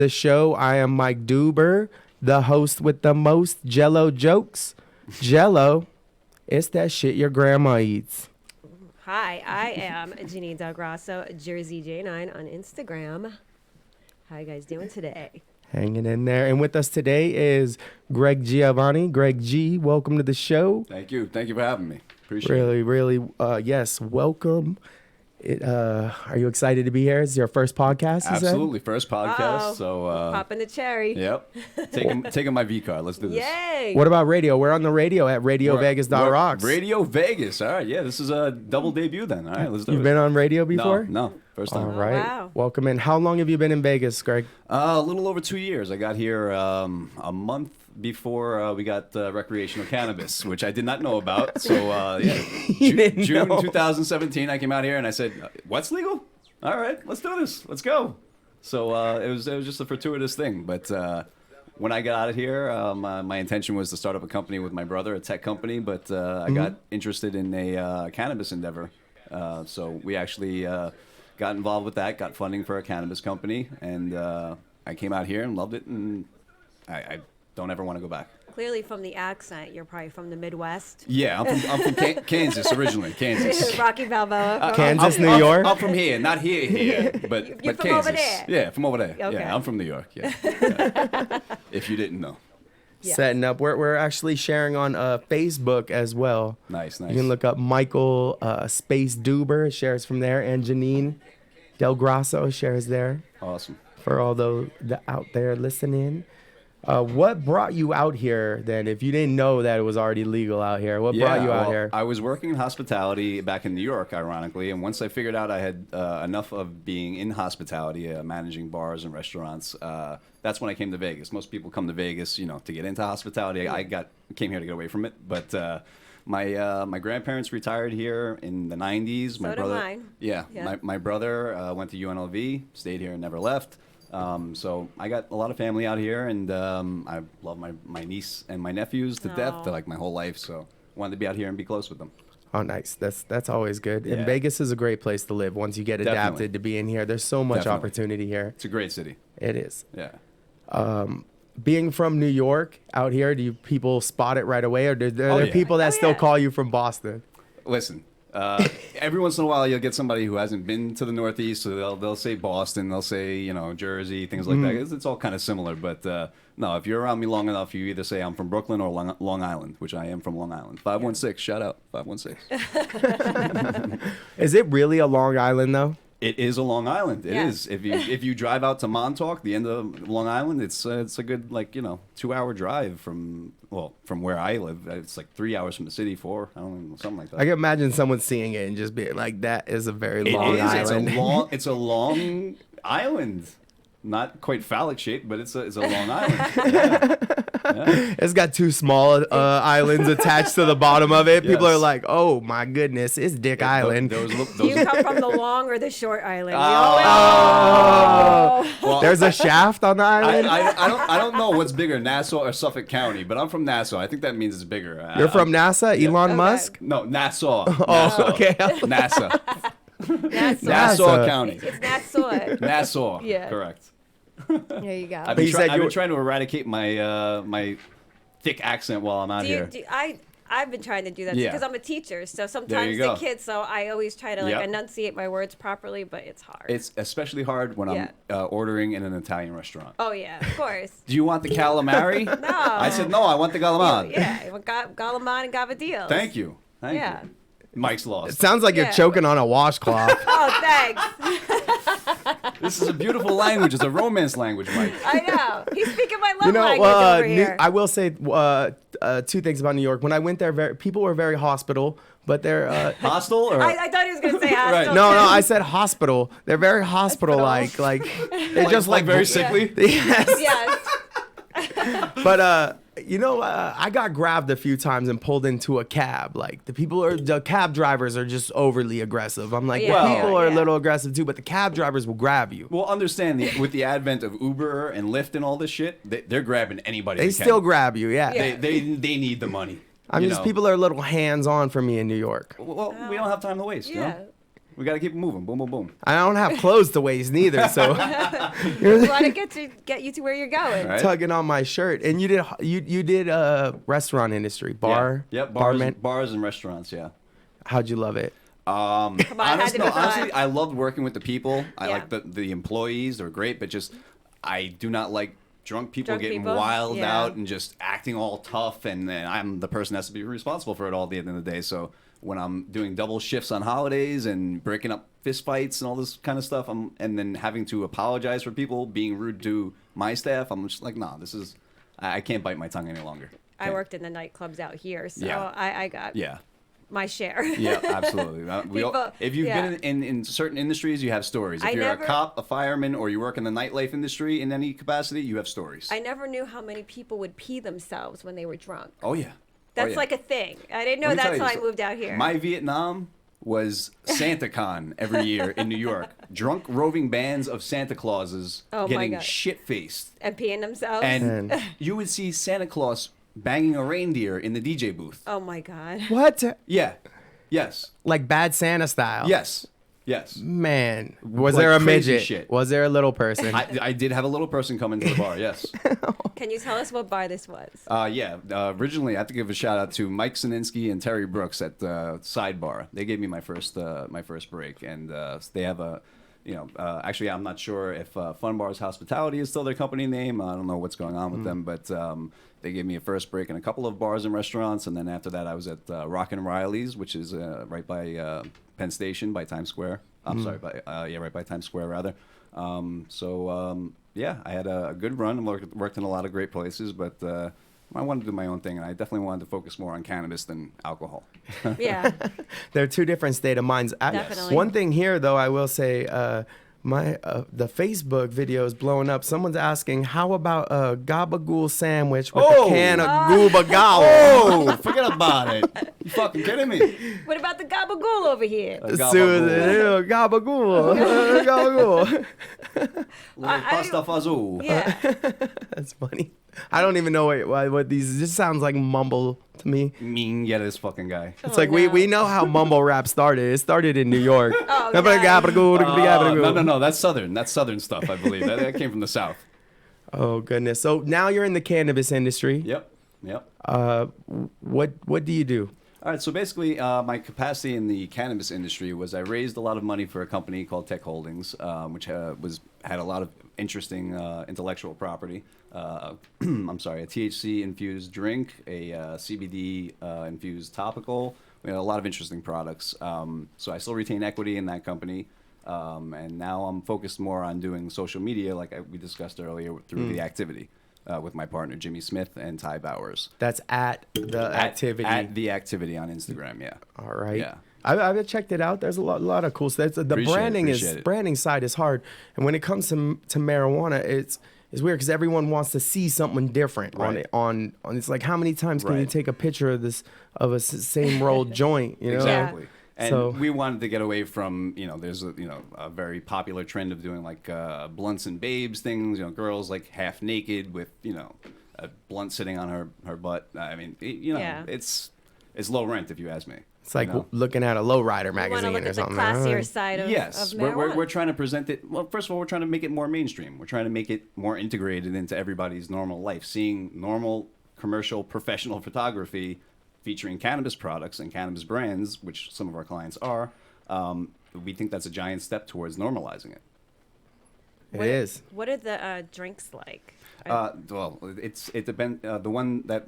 the show. I am Mike Duber, the host with the most Jello jokes. Jello, it's that shit your grandma eats. Hi, I am Janine Del Grosso, Jersey J9 on Instagram. How you guys doing today? Hanging in there. And with us today is Greg Giovanni. Greg G, welcome to the show. Thank you. Thank you for having me. Appreciate it. Really, yes, welcome. Are you excited to be here? It's your first podcast, you said? Absolutely. First podcast. Uh-oh. So, Popping the cherry. yep. Taking my V card. Let's do this. Yay! What about radio? We're on the radio at We're- RadioVegas.rocks. Radio Vegas. All right. Yeah, this is a double debut then. All right, let's do it. You've been on radio before? No. First time. All right. wow. Welcome in. How long have you been in Vegas, Greg? A little over 2 years. I got here a month before we got recreational cannabis, which I did not know about. So, yeah. didn't June know. 2017, I came out here and I said, what's legal? All right, let's do this. Let's go. So it was just a fortuitous thing. But when I got out of here, my intention was to start up a company with my brother, a tech company. But I got interested in a cannabis endeavor. So we actually got involved with that, got funding for a cannabis company. And I came out here and loved it. And I don't ever want to go back. Clearly from the accent, you're probably from the Midwest. Yeah, I'm from Kansas originally. Kansas. Rocky Balboa. Kansas, I'm- New I'm- York? I'm from here, not here, but You're but from Kansas. over there? Yeah, from over there. Okay. Yeah, I'm from New York. Yeah. Yeah. If you didn't know. Yeah. Setting up. We're actually sharing on Facebook as well. Nice. You can look up Michael Space Duber, shares from there, and Janine Del Grosso shares there Awesome. for all those out there listening. What brought you out here then? If you didn't know that it was already legal out here, what brought you out well, here? I was working in hospitality back in New York, ironically, and once I figured out I had enough of being in hospitality, managing bars and restaurants, that's when I came to Vegas. Most people come to Vegas, to get into hospitality. I came here to get away from it, but my grandparents retired here in the 90s. So My did brother, mine. yeah, Yeah. my brother went to UNLV, stayed here and never left. So I got a lot of family out here, and I love my niece and my nephews to death. Aw. They're like my whole life, so wanted to be out here and be close with them. Oh, nice. That's always good. And Yeah. Vegas is a great place to live once you get Definitely. adapted to being here. There's so much Definitely. opportunity here. It's a great city. It is. Yeah. Being from New York out here, do you people spot it right away, or are there yeah. people that Oh, still yeah. call you from Boston? Listen, every once in a while you'll get somebody who hasn't been to the Northeast, so they'll say Boston, they'll say Jersey, things like that. It's all kind of similar, but no, if you're around me long enough, you either say I'm from Brooklyn or Long Island, which I am from Long Island. 516, shout out 516. Is it really a Long Island though? It is a Long Island. It Yeah. is. If you drive out to Montauk, the end of Long Island, it's a good 2-hour drive from where I live. It's like 3 hours from the city, 4. I don't know, something like that. I can imagine someone seeing it and just being like, "That is a very It long is. island." It's a long island. Not quite phallic shaped, but it's a long island. Yeah. It's got two small islands attached to the bottom of it. People Yes. are like, "Oh my goodness, it's Dick Island." Those, Do you come from the long or the short island? We Oh. always know. well, There's a shaft on the I, island. I don't know what's bigger, Nassau or Suffolk County, but I'm from Nassau. I think that means it's bigger. You're from NASA, Elon Okay. Musk. No, Nassau. Oh, Nassau. okay. NASA. Nassau. Nassau County. It's Nassau. Nassau. Yeah. Correct. There you go. I've You said I've you been were- trying to eradicate my my thick accent while I'm out here. I've been trying to do that Yeah. because I'm a teacher, so sometimes go. the kids. So I always try to Yep. enunciate my words properly, but it's hard. It's especially hard when I'm ordering in an Italian restaurant. Oh yeah, of course. Do you want the calamari? No. I said no. I want the calamari. Yeah, Galamon and Gavadil. Thank you. Thank Yeah. you. Mike's It lost. sounds like you're Yeah. choking on a washcloth. Oh, thanks. This is a beautiful language. It's a romance language, Mike. I know. He's speaking my love You know, language over here. I will say two things about New York. When I went there, people were very hospitable, but they're Hostile or I thought he was going to say hostile. Right. no, too. I said hospital. They're very hospital-like. Like they're just like very sickly? Yes. Yes. But I got grabbed a few times and pulled into a cab. Like the cab drivers are just overly aggressive. I'm like, Yeah, people are a yeah. little aggressive too, but the cab drivers will grab you. Well, understand with the advent of Uber and Lyft and all this shit, they're grabbing anybody. They can. still grab you, yeah. Yeah. They need the money. I mean, you just know? people are a little hands-on for me in New York. Well, we don't have time to waste. You Yeah. know? We got to keep it moving. Boom, boom, boom. I don't have clothes to waste neither, so We want to get you to where you're going. Right. tugging on my shirt. And you did restaurant industry, bar, Yeah. Yep. Bars, barman. bars and restaurants. Yeah. How'd you love it? Come on, had to be Honestly, fun. I loved working with the people. I Yeah. like the employees. They're great, but just I do not like drunk people Drunk getting people? wild Yeah. out and just acting all tough. And then I'm the person that has to be responsible for it all at the end of the day. So when I'm doing double shifts on holidays and breaking up fist fights and all this kind of stuff, and then having to apologize for people being rude to my staff, I'm just like, nah, I can't bite my tongue any longer. I Can't. worked in the nightclubs out here, so Yeah. I got Yeah. my share. Yeah, absolutely. People- If you've yeah. been in certain industries, you have stories. If I you're never- a cop, a fireman, or you work in the nightlife industry in any capacity, you have stories. I never knew how many people would pee themselves when they were drunk. Oh yeah. That's yeah. like a thing. I didn't know Let me tell that's you, how I so moved out here. My Vietnam was SantaCon every year in New York. Drunk roving bands of Santa Clauses Oh, my getting God. shit-faced. And peeing themselves. And Man. you would see Santa Claus banging a reindeer in the DJ booth. oh my god. What? Yeah. Yes. Like Bad Santa style? Yes. Yes. Man, was Like there a crazy midget? shit. Was there a little person? I did have a little person come into the bar, yes. Can you tell us what bar this was? Originally, I have to give a shout out to Mike Sininsky and Terry Brooks at Sidebar. They gave me my first break, and they have a, actually, I'm not sure if Fun Bars Hospitality is still their company name. I don't know what's going on with them, but they gave me a first break in a couple of bars and restaurants, and then after that, I was at Rockin' Riley's, which is right by Penn Station, by Times Square. I'm sorry, right by Times Square rather. Yeah, I had a good run. Worked in a lot of great places, but I wanted to do my own thing, and I definitely wanted to focus more on cannabis than alcohol. Yeah. They're two different state of minds. Definitely. One thing here, though, I will say, the Facebook video is blowing up. Someone's asking, how about a gabagool sandwich with a can of gooba gobble? Oh, forget about it. You fucking kidding me? What about the gabagool over here? Gabagool. Gabagool. Gabagool. Pasta fazool. Yeah. That's funny. I don't even know what these. This sounds like mumble to me. Yeah, this fucking guy. It's Oh, like no. we know how mumble rap started. It started in New York. Oh, No, that's Southern. That's Southern stuff, I believe. That came from the South. Oh goodness. So now you're in the cannabis industry. Yep. What do you do? All right, so basically, my capacity in the cannabis industry was I raised a lot of money for a company called Tech Holdings, which had a lot of interesting intellectual property. I'm sorry, a THC infused drink, a CBD infused topical. We had a lot of interesting products. So I still retain equity in that company. And now I'm focused more on doing social media, like we discussed earlier, through the activity. With my partner Jimmy Smith and Ty Bowers. That's at the activity. At the activity on Instagram, yeah. All right. Yeah. I've checked it out. There's a lot of cool stuff. The Appreciate it. branding side is hard, and when it comes to marijuana, it's weird because everyone wants to see something different on Right. it. On it's like how many times can you Right. take a picture of a same rolled joint? You know. Exactly. And So- we wanted to get away from, there's a very popular trend of doing like blunts and babes things, girls like half naked with, a blunt sitting on her butt. I mean, Yeah. it's low rent if you ask me. It's like you know? looking at a lowrider You want magazine to look or at the something. classier side of, Yes, of we're marijuana. trying to present it. Well, first of all, we're trying to make it more mainstream. We're trying to make it more integrated into everybody's normal life. Seeing normal commercial professional photography featuring cannabis products and cannabis brands, which some of our clients are, we think that's a giant step towards normalizing it. It is. What are the drinks like? Well, it depends. The one that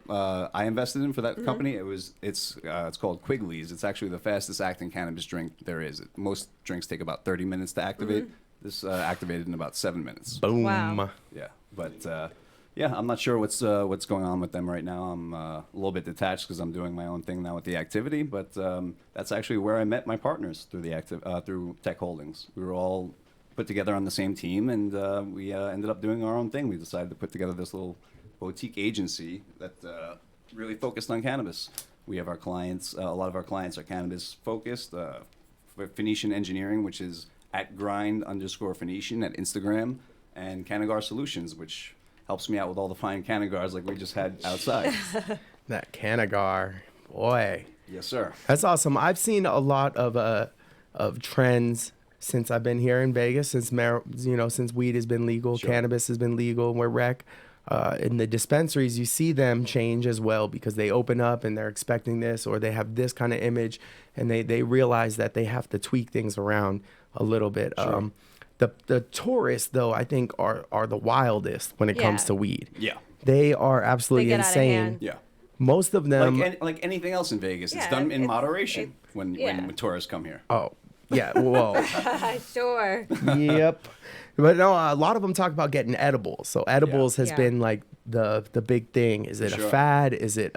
I invested in for that company, it's called Quigley's. It's actually the fastest acting cannabis drink there is. Most drinks take about 30 minutes to activate. This activated in about 7 minutes. Boom. Wow. Yeah, but I'm not sure what's going on with them right now. I'm a little bit detached because I'm doing my own thing now with the activity. But that's actually where I met my partners through Tech Holdings. We were all put together on the same team, and we ended up doing our own thing. We decided to put together this little boutique agency that really focused on cannabis. We have our clients. A lot of our clients are cannabis focused. Phoenician Engineering, which is at grind_Phoenician at Instagram, and Canagar Solutions, which helps me out with all the fine Canagars like we just had outside. That Canagar, boy. Yes, sir. That's awesome. I've seen a lot of of trends since I've been here in Vegas, since since weed has been legal, Sure. cannabis has been legal, and we're rec. In the dispensaries, you see them change as well because they open up and they're expecting this, or they have this kind of image, and they realize that they have to tweak things around a little bit. Sure. The tourists, though, I think are the wildest when it comes Yeah. to weed. Yeah. They are absolutely They get out of insane. hand. Yeah. Most of them. Like anything else in Vegas, it's Yeah, done in it's- moderation when yeah. tourists come here. Oh, yeah. Whoa. Sure. Yep. But no, a lot of them talk about getting edibles. So edibles has Yeah. been like the big thing. Is it Sure. a fad? Is it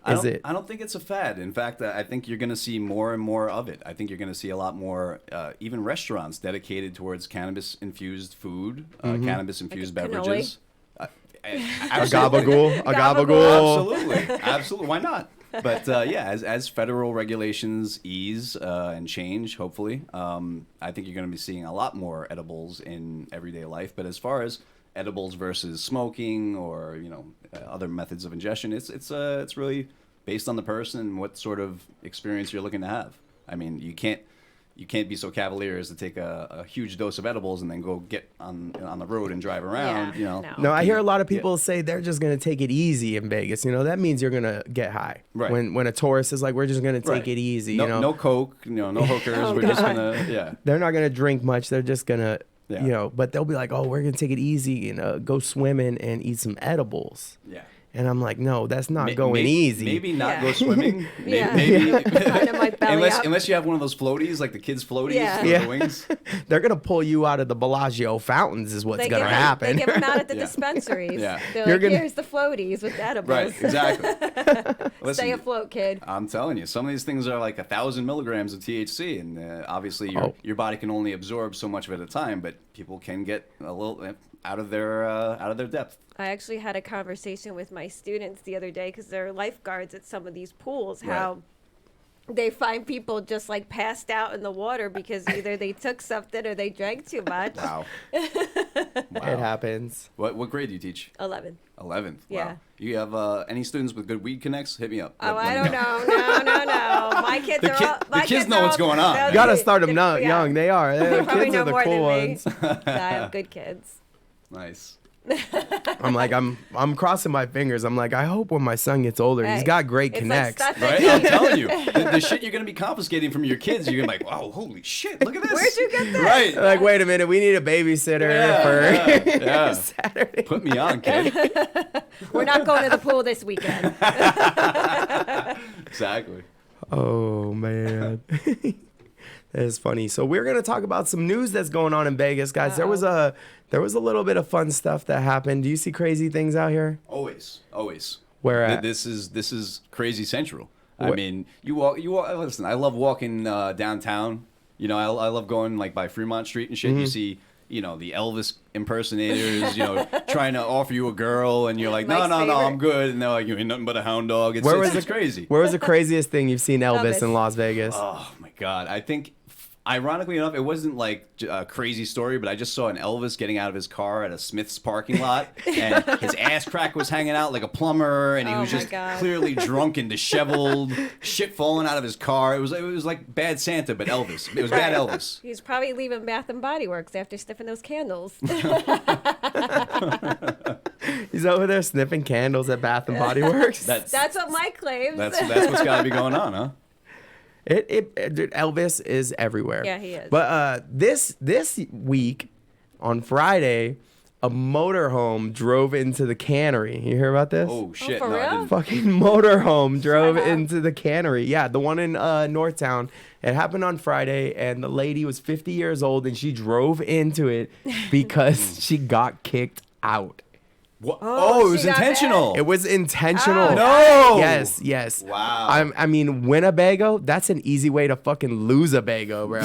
I don't think it's a fad. In fact, I think you're going to see more and more of it. I think you're going to see a lot more, even restaurants dedicated towards cannabis-infused food, cannabis-infused Like a cannoli? beverages. a Absolutely. gabagool? A Gabagool. gabagool. Absolutely, absolutely. Why not? But yeah, as federal regulations ease and change, hopefully, I think you're going to be seeing a lot more edibles in everyday life. But as far as edibles versus smoking or other methods of ingestion, it's really based on the person and what sort of experience you're looking to have. I mean, you can't be so cavalier as to take a huge dose of edibles and then go get on the road and drive around. Yeah, No. No, I hear a lot of people say they're just gonna take it easy in Vegas. That means you're gonna get high. Right. When a tourist is like, we're just gonna take Right. it easy. No, no coke, no hookers. Oh, We're just God. gonna They're not gonna drink much. They're just gonna, Yeah. but they'll be like, oh, we're gonna take it easy and go swimming and eat some edibles. yeah. And I'm like, no, that's not going easy. Maybe not Yeah. go swimming. Yeah. Maybe Kind of my belly up. unless you have one of those floaties, like the kids' floaties Yeah. with Yeah. the wings. They're gonna pull you out of the Bellagio fountains, is what's They gonna give, happen. They give them out at the Yeah. dispensaries. Yeah. They're You're like, gonna- here's the floaties with edibles. Right, exactly. Listen, Stay afloat, kid. I'm telling you, some of these things are like 1,000 milligrams of THC, and obviously your body can only absorb so much of it at a time. But people can get a little out of their depth. I actually had a conversation with my students the other day because they're lifeguards at some of these pools. Right. How they find people just like passed out in the water because either they took something or they drank too much. Wow. It happens. What grade do you teach? 11. 11th. Yeah. Wow. You have any students with good weed connects? Hit me up. Oh, Let I me don't know. No. My kids The are kid- all. the My kids kids know are what's all- going on. they'll You gotta be- start them yeah. young. They are. They probably Kids are know the more cool than me. ones. I have good kids. Nice. I'm like, I'm crossing my fingers. I'm like, I hope when my son gets older, he's Hey, got great it's connects. Like, Right? I'm telling you, the shit you're gonna be confiscating from your kids, you're gonna be like, wow, holy shit, look at this. Where'd you get this? Right. Like, wait a minute, we need a babysitter for yeah. Saturday. Put me on, kid. We're not going to the pool this weekend. Exactly. Oh man. That is funny. So we're gonna talk about some news that's going on in Vegas, guys. There was a little bit of fun stuff that happened. Do you see crazy things out here? Always. Where at? This is crazy central. I What- mean, you walk. Listen, I love walking downtown. I love going like by Fremont Street and shit. Mm-hmm. You see, the Elvis impersonators, trying to offer you a girl, and you're like, no, Mike's no, favorite. I'm good. And they're like, you ain't nothing but a hound dog. It's, Where it's, was it's crazy. Where was the craziest thing you've seen Elvis Elvis. in Las Vegas? Oh my God! I think, ironically enough, it wasn't like a crazy story, but I just saw an Elvis getting out of his car at a Smith's parking lot, and his ass crack was hanging out like a plumber, and he Oh was my just God. clearly drunk and disheveled, shit falling out of his car. It was like Bad Santa, but Elvis. It was Bad Elvis. He's probably leaving Bath and Body Works after sniffing those candles. He's over there sniffing candles at Bath and Body Works. That's That's what Mike claims. that's what's got to be going on, huh? Dude, Elvis is everywhere. Yeah, he is. But this week, on Friday, a motorhome drove into the cannery. You hear about this? Oh shit! for no, I real? didn't. Fucking motorhome drove Shut up. into the cannery. Yeah, the one in Northtown. It happened on Friday, and the lady was 50 years old, and she drove into it because she got kicked out. What? Oh, Oh, it was she got intentional. It was intentional. Oh. No. Yes. Wow. I mean, Winnebago, that's an easy way to fucking lose a bago, bro.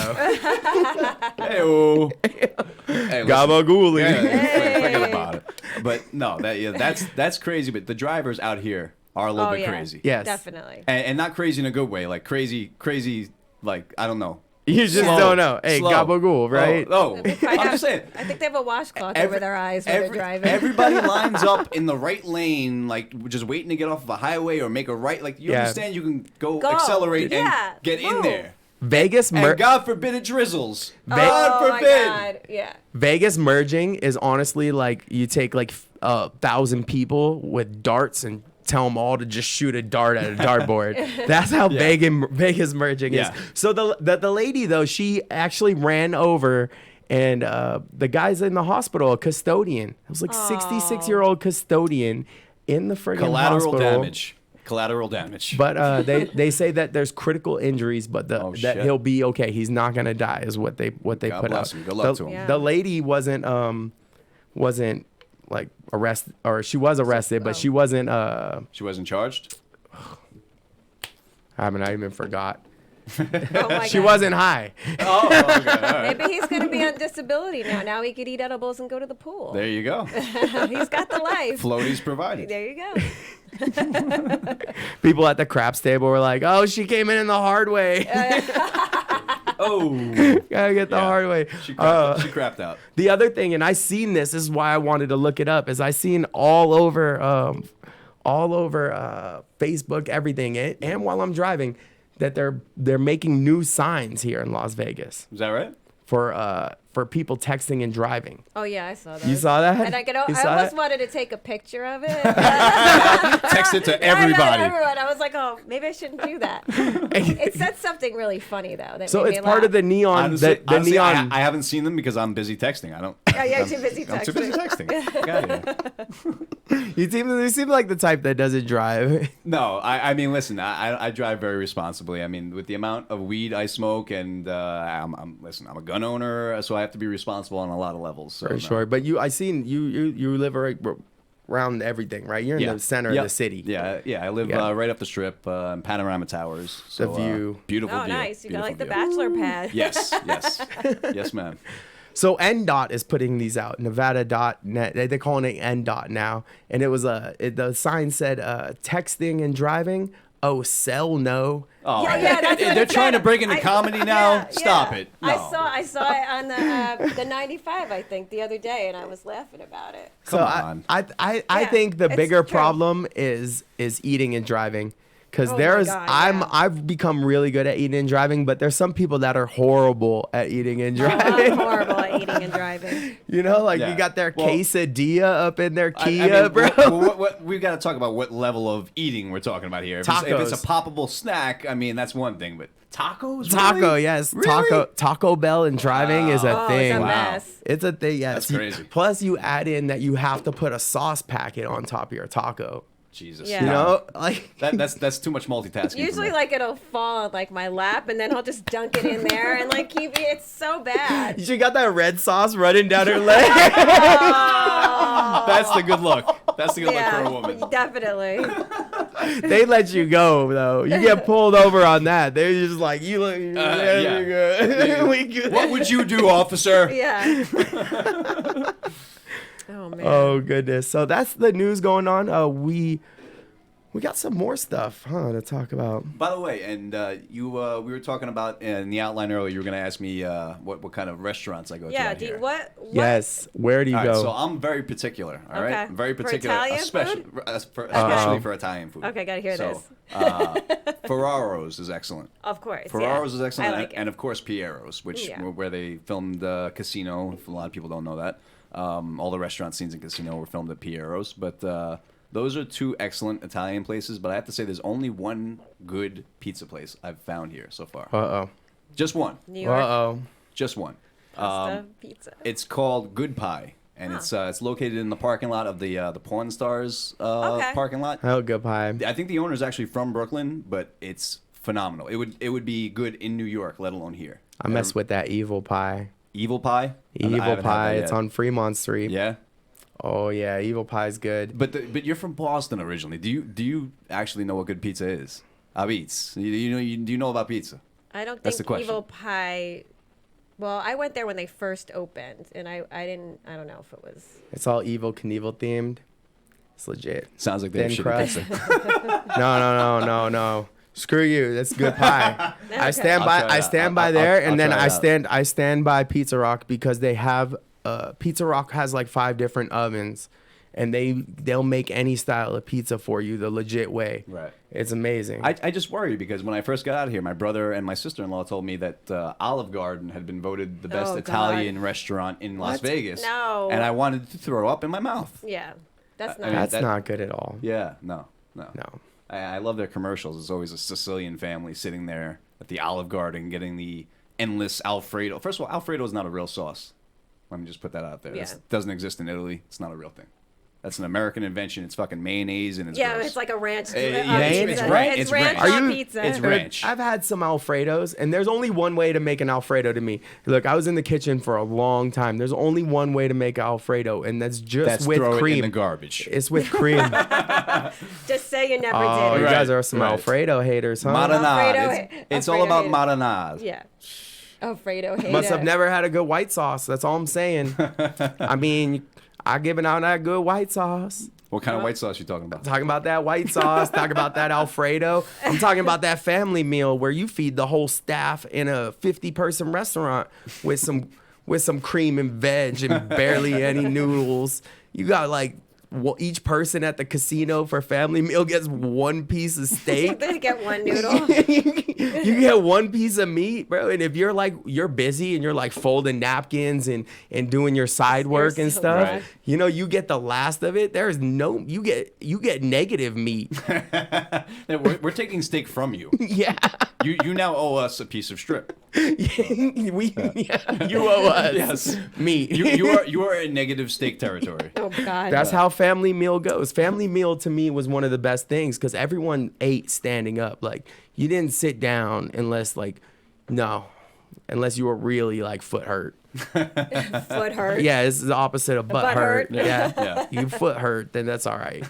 Hey-o. Hey, listen. Gabagool. Yeah, forget Hey. about it. But no, that's crazy. But the drivers out here are a little Oh, bit yeah. crazy. Yes. Definitely. And not crazy in a good way, like crazy, like I don't know. You just Slow. don't know. Hey, Slow. gabagool, right? Oh, They probably I'm have- just saying. I think they have a washcloth Every- over their eyes when they're driving. Everybody lines up in the right lane, like just waiting to get off of a highway or make a right. Like you Yeah. understand, you can go Go. accelerate Yeah. and get in Move. there. Vegas And God forbid it drizzles. Oh God my forbid. God. Yeah. Vegas merging is honestly like you take like 1,000 people with darts and tell them all to just shoot a dart at a dartboard. That's how Vegas merging is. Yeah. So the lady though, she actually ran over. And the guy's in the hospital, a custodian. It was like 66-year-old custodian in the friggin' Collateral hospital. damage. Collateral damage. But they say that there's critical injuries, but that shit. he'll be okay. He's not gonna die, is what they God put bless out. him. Good luck the, to him. Yeah. the lady wasn't like arrested, or she was arrested, but she wasn't. She wasn't charged? I mean, I even forgot. Oh my She God. wasn't high. Oh, okay. All right. Maybe he's going to be on disability now. Now he could eat edibles and go to the pool. There you go. He's got the life. Floaties provided. There you go. People at the craps table were like, "Oh, she came in the hard way. Oh. Gotta get the Yeah. hard way." She crapped out. The other thing, and I seen this is why I wanted to look it up, is I seen all over Facebook, everything, and while I'm driving, that they're making new signs here in Las Vegas Is that right? for people texting and driving. Oh, yeah, I saw that. You saw that? And I You almost saw that? wanted to take a picture of it. Text it to I know, everybody. everyone. I was like, oh, maybe I shouldn't do that. It said something really funny, though. That So made it's me part laugh. of the neon. Honestly, the neon. I haven't seen them because I'm busy texting. I don't. Oh, you're too busy I'm too busy texting. Got it. you seem like the type that doesn't drive. No, I mean, listen, I drive very responsibly. I mean, with the amount of weed I smoke, and I'm a gun owner, so I have to be responsible on a lot of levels. So, For no. sure. But I seen you live around everything, right? You're in the center Yep. of the city. Yeah. I live Yeah. right up the strip, in Panorama Towers. So, view. Beautiful Oh, view. nice. You got like the Beautiful view. bachelor pad. Yes, ma'am. So NDOT is putting these out. Nevada.net. They're calling it NDOT now. And it was the sign said texting and driving. Oh, sell no. Oh, Yeah, that's what they're it trying said. to break into comedy now. Yeah, Stop yeah. it. No. I saw it on the 95, I think, the other day, and I was laughing about it. So Come on. I Yeah, think the it's bigger true. problem is eating and driving. Because Oh my there's God, yeah. I've become really good at eating and driving, but there's some people that are horrible at eating and Oh, driving. I'm horrible at eating and driving. You know, like Yeah. you got their Well, quesadilla up in their I Kia, mean, bro. what we've got to talk about what level of eating we're talking about here. If it's a poppable snack, I mean that's one thing, but tacos, Taco, really? yes. Really? Taco Bell and driving is a Oh, thing. it's a Wow. mess. It's a thing, yes. That's crazy. Plus, you add in that you have to put a sauce packet on top of your taco. Jesus, Yeah. You Yeah. know, like that's too much multitasking. for Usually, me. like, it'll fall on, like, my lap, and then I'll just dunk it in there and, like, keep it. It's so bad. she got that red sauce running down her leg. That's the good look. That's the good look for a woman. Definitely. They let you go though. You get pulled over on that. They're just like, you look. There yeah. we go. Yeah. We good. What would you do, officer? Yeah. Oh, man. Oh goodness. So that's the news going on. We got some more stuff, to talk about. By the way, and we were talking about in the outline earlier. You were going to ask me what kind of restaurants I go to. Yeah, out here. what? Yes. Where do you All go? right, so I'm very particular. All right, Okay. I'm very For particular, Italian especially food? especially for Italian food. Okay, gotta hear so, this. Ferraro's is excellent. Of course. Ferraro's yeah. is excellent, I like and it. of course Piero's, which Yeah. where they filmed Casino. A lot of people don't know that. All the restaurant scenes in Casino were filmed at Piero's, but those are two excellent Italian places. But I have to say, there's only one good pizza place I've found here so far. Uh-oh. Just one. New York Uh-oh. Just one. pasta pizza. It's called Good Pie, and it's located in the parking lot of the Pawn Stars Okay. parking lot. Oh, good pie. I think the owner is actually from Brooklyn, but it's phenomenal. It would be good in New York, let alone here. I mess with that evil pie. Evil Pie. I Evil haven't had pie. that It's yet. on Fremont Street. Yeah, Oh yeah, evil pie's good. but you're from Boston originally. Do you actually know what good pizza is? Abits. Do you know about pizza? I don't That's the think question. Evil Pie. Well, I went there when they first opened, and I don't know if it was. It's all evil Knievel themed. It's legit. Sounds like they have Thin shitty crust. pizza. No. Screw you. That's good pie. I Okay. stand I'll by. try I it out. stand by I'll- there, I'll and then try it out. I stand by Pizza Rock because they have Pizza Rock has like 5 different ovens, and they'll make any style of pizza for you the legit way. Right. It's amazing. I just worry because when I first got out of here, my brother and my sister-in-law told me that Olive Garden had been voted the best Oh, God. Italian restaurant in Las Vegas. No. And I wanted to throw up in my mouth. Yeah, that's I not. mean, That's that- not good at all. Yeah, no. No. I love their commercials. It's always a Sicilian family sitting there at the Olive Garden getting the endless Alfredo. First of all, Alfredo is not a real sauce. Let me just put that out there. Yeah. It doesn't exist in Italy. It's not a real thing. That's an American invention. It's fucking mayonnaise and it's Yeah, gross. it's like a ranch. yeah, it's pizza. ranch. It's It's ranch ranch. on Are you- pizza. It's ranch. I've had some Alfredos, and there's only one way to make an Alfredo to me. Look, I was in the kitchen for a long time. There's only one way to make Alfredo, and that's just That's with throw it in cream. the garbage. It's with cream. Just say you never Oh, did you it. Right. guys are some Right. Alfredo haters, huh? Marinade. Alfredo- It's all about Alfredo- marinade. Yeah. Alfredo hater. Must have never had a good white sauce. That's all I'm saying. I mean, I giving out that good white sauce. What kind of white sauce you talking about? Talking about that white sauce, talking about that Alfredo. I'm talking about that family meal where you feed the whole staff in a 50-person restaurant with some cream and veg and barely any noodles. You got like each person at the casino for family meal gets one piece of steak. They get one noodle. You get one piece of meat, bro. And if you're busy and you're like folding napkins and doing your side work and so stuff, Right. you know, you get the last of it. There's no you get negative meat. We're taking steak from you. Yeah. You now owe us a piece of strip. You owe us Yes. meat. You are in negative steak territory. Oh God. That's how family meal goes. Family meal to me was one of the best things because everyone ate standing up. Like you didn't sit down unless you were really like foot hurt. foot hurt. Yeah, this is the opposite of butt Butt hurt. hurt. Yeah. Yeah. You foot hurt, then that's all right.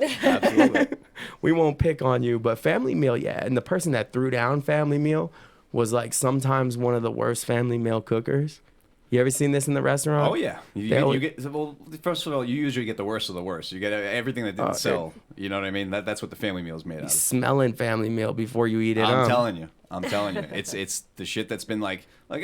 Absolutely. We won't pick on you, but family meal, yeah. And the person that threw down family meal was like sometimes one of the worst family meal cookers. You ever seen this in the restaurant? Oh yeah. You get well. First of all, you usually get the worst of the worst. You get everything that didn't sell. You know what I mean? That's what the family meal is made out of. Smelling family meal before you eat it. I'm telling you. It's the shit that's been like we've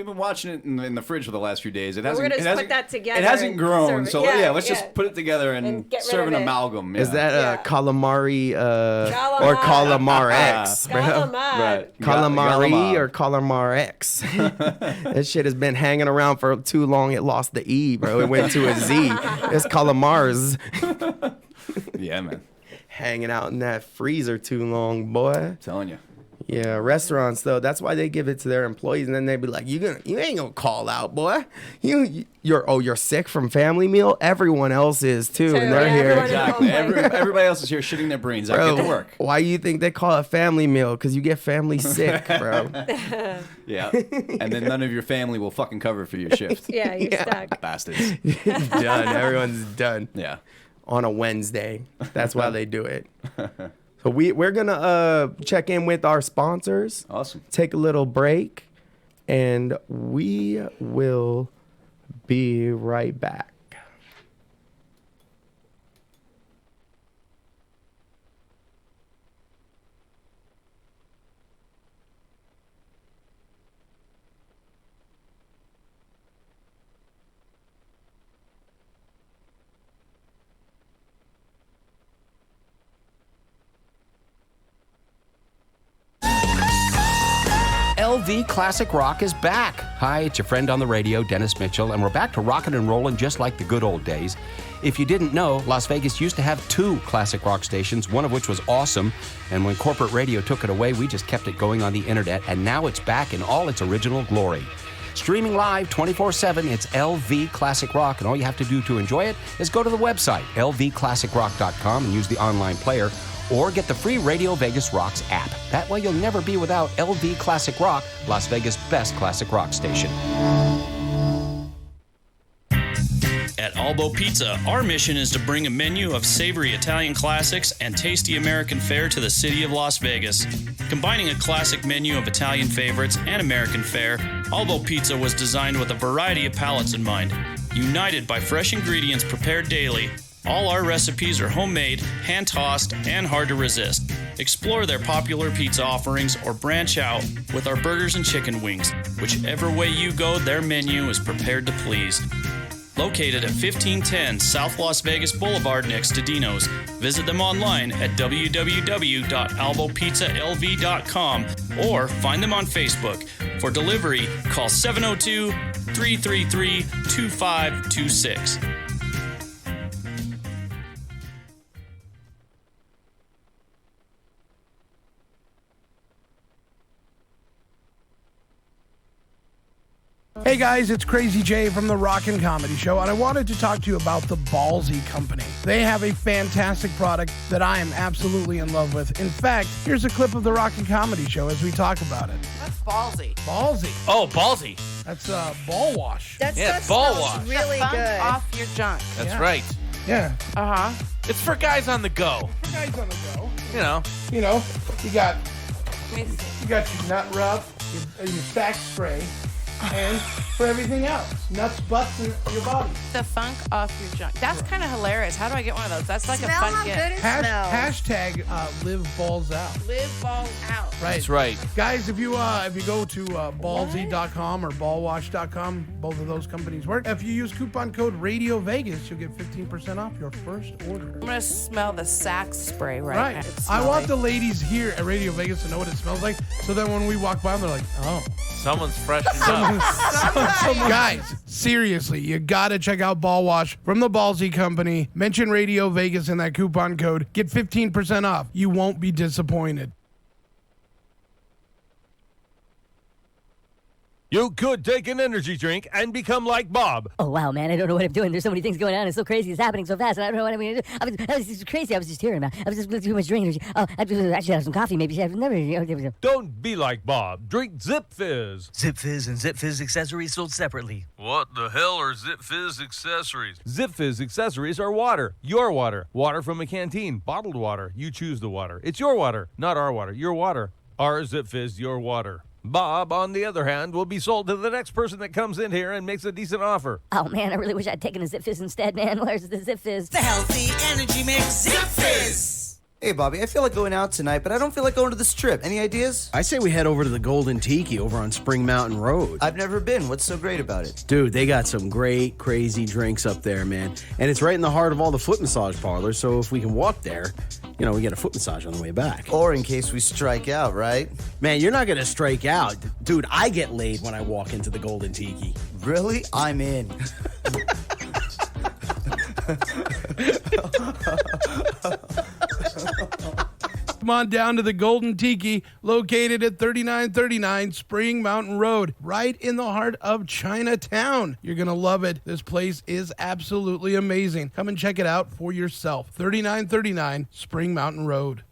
been watching it in the fridge for the last few days. It We're hasn't. gonna it just hasn't put that together It hasn't and grown. serve it. So Yeah, let's yeah. just put it together and And get rid serve of an it. amalgam. Is yeah. that calamari Calamari. or calamar X, bro? Calamari. Right. Calamari Calamari. or calamar X? That shit has been hanging around for too long. It lost the E, bro. It went to a Z. It's calamars Yeah, man. hanging out in that freezer too long, boy. I'm telling you. Yeah, restaurants though. That's why they give it to their employees, and then they be like, "You ain't gonna call out, boy. You're sick from family meal. Everyone else is too, and they're yeah, here." everyone- Exactly. Oh my God. Everybody else is here shitting their brains out. Bro, Get to work. why you think they call it family meal? Because you get family sick, bro. Yeah. And then none of your family will fucking cover for your shift. Yeah, you're stuck. Bastards. Done. Everyone's done Yeah. on a Wednesday. That's why they do it. So we're gonna check in with our sponsors, Awesome. take a little break, and we will be right back. LV Classic Rock is back. Hi, it's your friend on the radio, Dennis Mitchell, and we're back to rocking and rolling just like the good old days. If you didn't know, Las Vegas used to have 2 classic rock stations, one of which was awesome, and when corporate radio took it away, we just kept it going on the internet, and now it's back in all its original glory. Streaming live 24/7, it's LV Classic Rock, and all you have to do to enjoy it is go to the website, lvclassicrock.com, and use the online player, or get the free Radio Vegas Rocks app. That way you'll never be without LV Classic Rock, Las Vegas' best classic rock station. At Albo Pizza, our mission is to bring a menu of savory Italian classics and tasty American fare to the city of Las Vegas. Combining a classic menu of Italian favorites and American fare, Albo Pizza was designed with a variety of palates in mind. United by fresh ingredients prepared daily, all our recipes are homemade, hand-tossed, and hard to resist. Explore their popular pizza offerings or branch out with our burgers and chicken wings. Whichever way you go, their menu is prepared to please. located at 1510 South Las Vegas Boulevard next to Dino's. Visit them online at www.albopizzalv.com or find them on Facebook. For delivery, call 702-333-2526. Hey guys, it's Crazy Jay from the Rockin' Comedy Show, and I wanted to talk to you about the Ballsy Company. They have a fantastic product that I am absolutely in love with. In fact, here's a clip of the Rockin' Comedy Show as we talk about it. That's ballsy. Ballsy. Oh, ballsy. That's ball wash. That Yeah, stuff ball smells wash. really Funk good. off your junk. That's Yeah. right. Yeah. Uh-huh. It's for guys on the go. Guys on the go. You know. You know, you got Let me see. your nut rub, your sack spray, and for everything else, nuts, butts, and your body. The funk off your junk. That's kind of hilarious. How do I get one of those? That's like Smell a how fun good gift. it smells. Hashtag live balls out. Live balls out. Right. That's right. Guys, if you go to ballsy.com or ballwash.com, both of those companies work. If you use coupon code Radio Vegas, you'll get 15% off your first order. I'm going to smell the sack spray right now. Right. It's I want the smelly. ladies here at Radio Vegas to know what it smells like, so that when we walk by them, they're like, oh. Someone's freshened up. Guys, seriously, you gotta check out Ball Wash from the Ballsy Company. Mention Radio Vegas in that coupon code. Get 15% off. You won't be disappointed. You could take an energy drink and become like Bob. Oh, wow, man, I don't know what I'm doing. There's so many things going on. It's so crazy. It's happening so fast. And I don't know what I'm going to do. I was just crazy. I was just hearing about it. I was just too much drinking. Oh, I should have some coffee, maybe. I've never... Don't be like Bob. Drink Zip Fizz. Zip Fizz and Zip Fizz accessories sold separately. What the hell are Zip Fizz accessories? Zip Fizz accessories are water. Your water. Water from a canteen. Bottled water. You choose the water. It's your water, not our water. Your water. Our Zip Fizz, your water. Bob, on the other hand, will be sold to the next person that comes in here and makes a decent offer. Oh, man, I really wish I'd taken a Zip Fizz instead, man. Where's the Zip Fizz? The healthy energy mix, Zip Fizz. Hey, Bobby, I feel like going out tonight, but I don't feel like going to the Strip. Any ideas? I say we head over to the Golden Tiki over on Spring Mountain Road. I've never been. What's so great about it? Dude, they got some great, crazy drinks up there, man. And it's right in the heart of all the foot massage parlors, so if we can walk there, you know, we get a foot massage on the way back. Or in case we strike out, right? Man, you're not going to strike out. Dude, I get laid when I walk into the Golden Tiki. Really? I'm in. Come on down to the Golden Tiki, located at 3939 Spring Mountain Road, right in the heart of Chinatown. You're going to love it. This place is absolutely amazing. Come and check it out for yourself. 3939 Spring Mountain Road.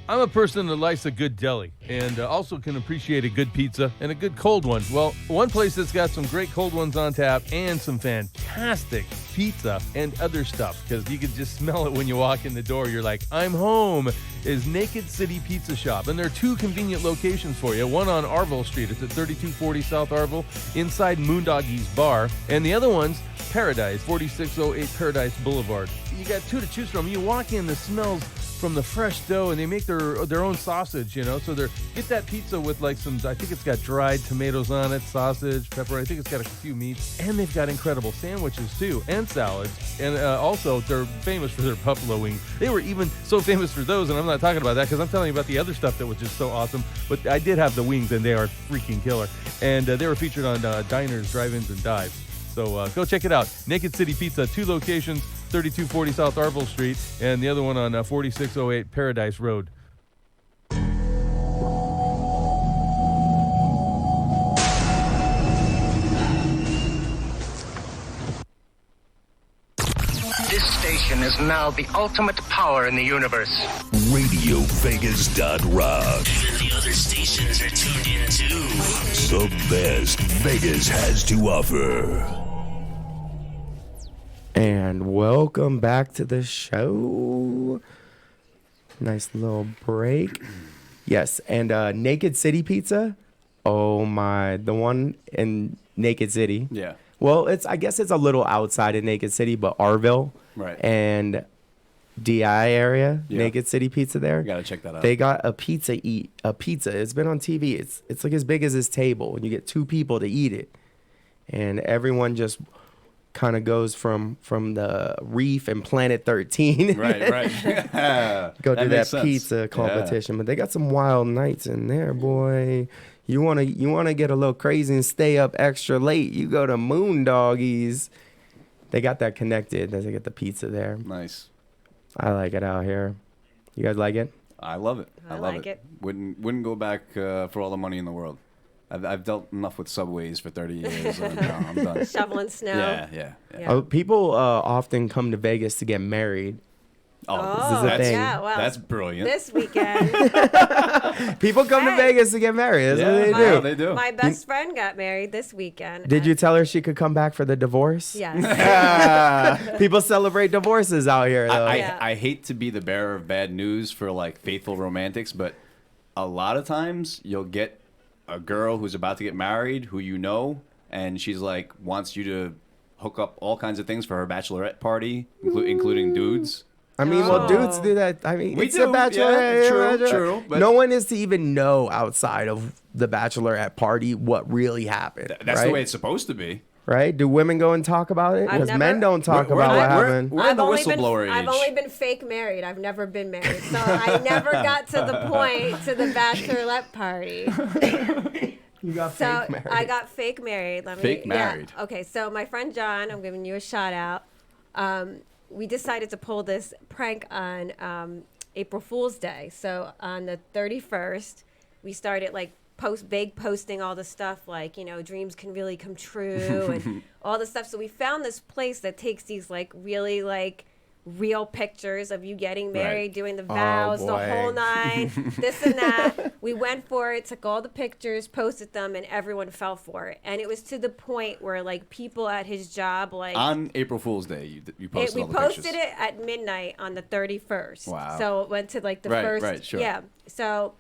I'm a person that likes a good deli and also can appreciate a good pizza and a good cold one. Well, one place that's got some great cold ones on tap and some fantastic pizza and other stuff, because you can just smell it when you walk in the door. You're like, I'm home, is Naked City Pizza Shop. And there are two convenient locations for you. One on Arville Street. It's at 3240 South Arville, inside Moondoggy's Bar. And the other one's Paradise, 4608 Paradise Boulevard. You got two to choose from. You walk in, the smells from the fresh dough, and they make their own sausage, you know. So get that pizza with like some, I think it's got dried tomatoes on it, sausage, pepper. I think it's got a few meats, and they've got incredible sandwiches too, and salads. And also, they're famous for their buffalo wings. They were even so famous for those, and I'm not talking about that because I'm telling you about the other stuff that was just so awesome. But I did have the wings, and they are freaking killer. And they were featured on diners, drive-ins, and dives. So go check it out. Naked City Pizza, two locations, 3240 South Arville Street, and the other one on 4608 Paradise Road. This station is now the ultimate power in the universe. RadioVegas.rock. Even the other stations are tuned in too. The best Vegas has to offer. And welcome back to the show. Nice little break. Yes, and Naked City Pizza. Oh my, the one in Naked City. Yeah. Well, I guess it's a little outside of Naked City, but Arville. Right. And DI area, Yeah. Naked City Pizza there. Gotta check that out. They got a pizza. It's been on TV. It's like as big as this table, and you get 2 people to eat it, and everyone just kind of goes from the Reef and Planet 13. Right. Go do That makes that sense. pizza competition. But they got some wild nights in there, boy. You wanna get a little crazy and stay up extra late, you go to Moondoggies. They got that connected. They get the pizza there. Nice. I like it out here. You guys like it? I love it. I love like it. Wouldn't go back for all the money in the world. I've dealt enough with subways for 30 years. And, I'm done. Shoveling snow. Yeah. People often come to Vegas to get married. Oh, this is a thing. Yeah, well, That's brilliant. This weekend, People come to Vegas to get married. That's what they do. They do. my best friend got married this weekend. Did you tell her she could come back for the divorce? Yes. People celebrate divorces out here, though. I hate to be the bearer of bad news for like faithful romantics, but a lot of times you'll get a girl who's about to get married who you know, and she's like wants you to hook up all kinds of things for her bachelorette party, including dudes. I mean, well, dudes do that. I mean, We it's do, a bachelorette. yeah, true, but- no one is to even know outside of the bachelorette party what really happened. That's right? the way it's supposed to be. Right? Do women go and talk about it? I've Because men never- don't talk We're- about what we're- happened. We're in the only whistleblower I've age. only been fake married. I've never been married, so I never got to the point to the bachelorette party. You got So fake married. I got fake married. Fake married. Yeah. Okay, so my friend John, I'm giving you a shout out. We decided to pull this prank on April Fool's Day. So on the 31st, we started like posting all the stuff like, dreams can really come true and all the stuff. So we found this place that takes these like really like real pictures of you getting married, Right. doing the vows, the boy. whole nine, this and that. We went for it, took all the pictures, posted them, and everyone fell for it. And it was to the point where like people at his job, like On April Fool's Day, you posted we all the posted pictures. it at midnight on the 31st. Wow. So it went to like the Right, first. right, sure. Yeah. So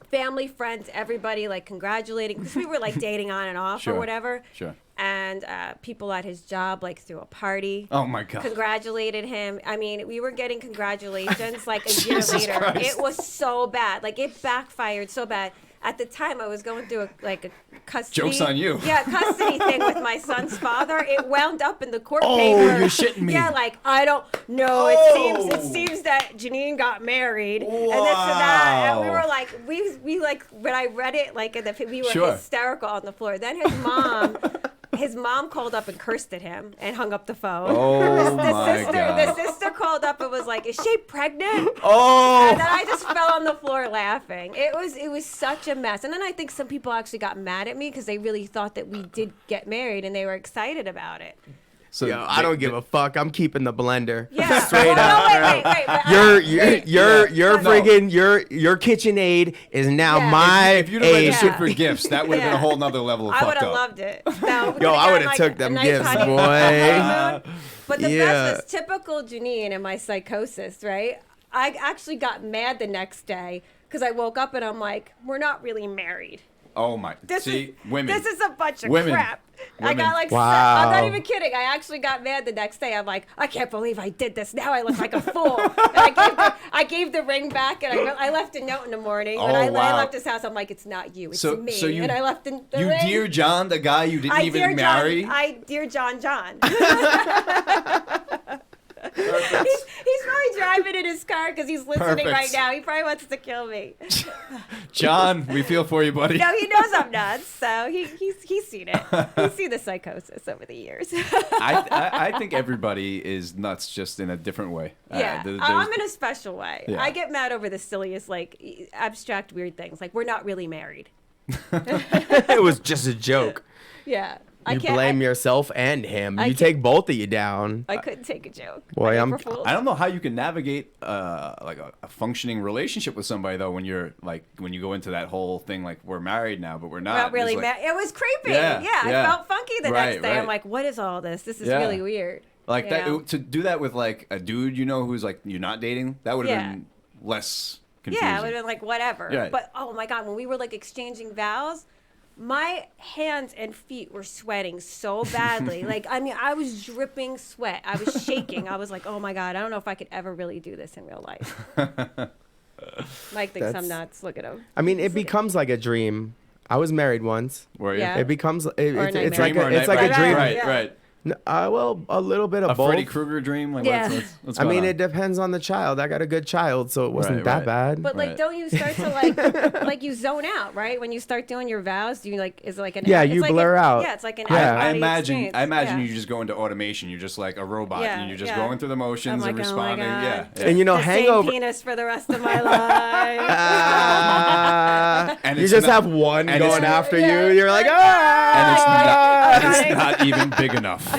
family, friends, everybody like congratulating because we were like dating on and off Sure, or whatever. sure. And people at his job like threw a party. Oh my God. Congratulated him. I mean, we were getting congratulations like a year Jesus later. Christ. It was so bad. Like it backfired so bad. At the time, I was going through a custody. Joke's on you. Yeah, custody thing with my son's father. It wound up in the court Oh, paper. you're shitting me. Yeah, like I don't know. It seems that Janine got married and this and that. And we were like, we like when I read it, like we were Sure. hysterical on the floor. Then his mom called up and cursed at him and hung up the phone. Oh, my The God. sister called up and was like, "Is she pregnant?" Oh. And then I just fell on the floor laughing. It was such a mess. And then I think some people actually got mad at me because they really thought that we did get married and they were excited about it. So Yo, I don't give a fuck. I'm keeping the blender. Yeah. Straight Well, up. no, wait. But Your No. friggin' your KitchenAid is now Yeah. my If you'd have let aid. us shit for gifts, that would have been a whole nother level of I would fucked have up. loved it. No, Yo, I would have took them gifts, boy. But the Yeah. best was typical Janine and my psychosis, right? I actually got mad the next day because I woke up and I'm like, we're not really married. Oh my. This women. This is a bunch of Women. crap. I Women. got like, Wow. I'm not even kidding. I actually got mad the next day. I'm like, I can't believe I did this. Now I look like a fool. And I gave the ring back and I left a note in the morning. When Oh, I wow. left his house, I'm like, it's not you, it's So me. you and I left the you ring. dear John, the guy you didn't even marry. Dear John. He's probably driving in his car because he's listening Perfect. right now. He probably wants to kill me. John, we feel for you, buddy. No, he knows I'm nuts, so he's seen it. He's seen the psychosis over the years. I think everybody is nuts, just in a different way. Yeah, There's- I'm in a special way. Yeah. I get mad over the silliest, like abstract, weird things. Like we're not really married. It was just a joke. Yeah, You blame yourself and him. I You can't- take both of you down. I couldn't take a joke. Boy, I'm. April Fools. I don't know how you can navigate like a functioning relationship with somebody though when you're like when you go into that whole thing like we're married now but we're not. Not really It's like, mad. It was creepy. Yeah, I yeah. felt funky the Right, next day. right. I'm like, what is all this? This is Yeah. really weird. Like Yeah. that to do that with like a dude you know who's like you're not dating. That would have Yeah. been less confusing. Yeah, it would have been like whatever. Right. But oh my god, when we were like exchanging vows, my hands and feet were sweating so badly. Like, I mean, I was dripping sweat. I was shaking. I was like, oh my God, I don't know if I could ever really do this in real life. Mike thinks I'm nuts. Look at him. I mean, it becomes like a dream. I was married once. Were you? Yeah. It becomes it's Dream like or it's like a nightmare? dream. Right, right. Well, a little bit of A both. Freddy Krueger dream? Like, Yeah. what's I going mean, on? it depends on the child. I got a good child, so it wasn't that bad. But like, don't you start to like you zone out, right? When you start doing your vows, do you like is it like an Yeah, it's you like blur out. Yeah, it's like an Yeah. I out-of-body imagine experience. you just go into automation. You're just like a robot, Yeah, and you're just yeah. going through the motions I'm and like, oh my responding. God. Yeah, And you know, the hangover. same penis for the rest of my life. And You it's just not- have one and going it's- after you. You're like, ah! and it's not even big enough.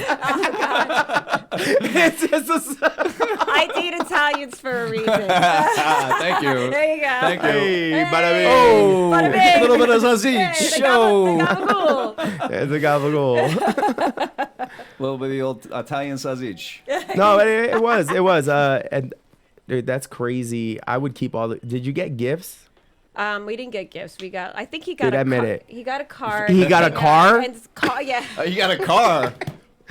It's just I date Italians for a reason. Thank you. There you go. Thank you. Hey, bada bing. Oh, Bada bing. a little bit of sausage. Hey, the Show. gabagool. It's a gabagool. A little bit of the old Italian sausage. No, but it was. And dude, that's crazy. I would keep all the. Did you get gifts? We didn't get gifts. We got. I think he got Dude, a admit car. it. He got a car. He got a car? And car. Yeah. You got a car.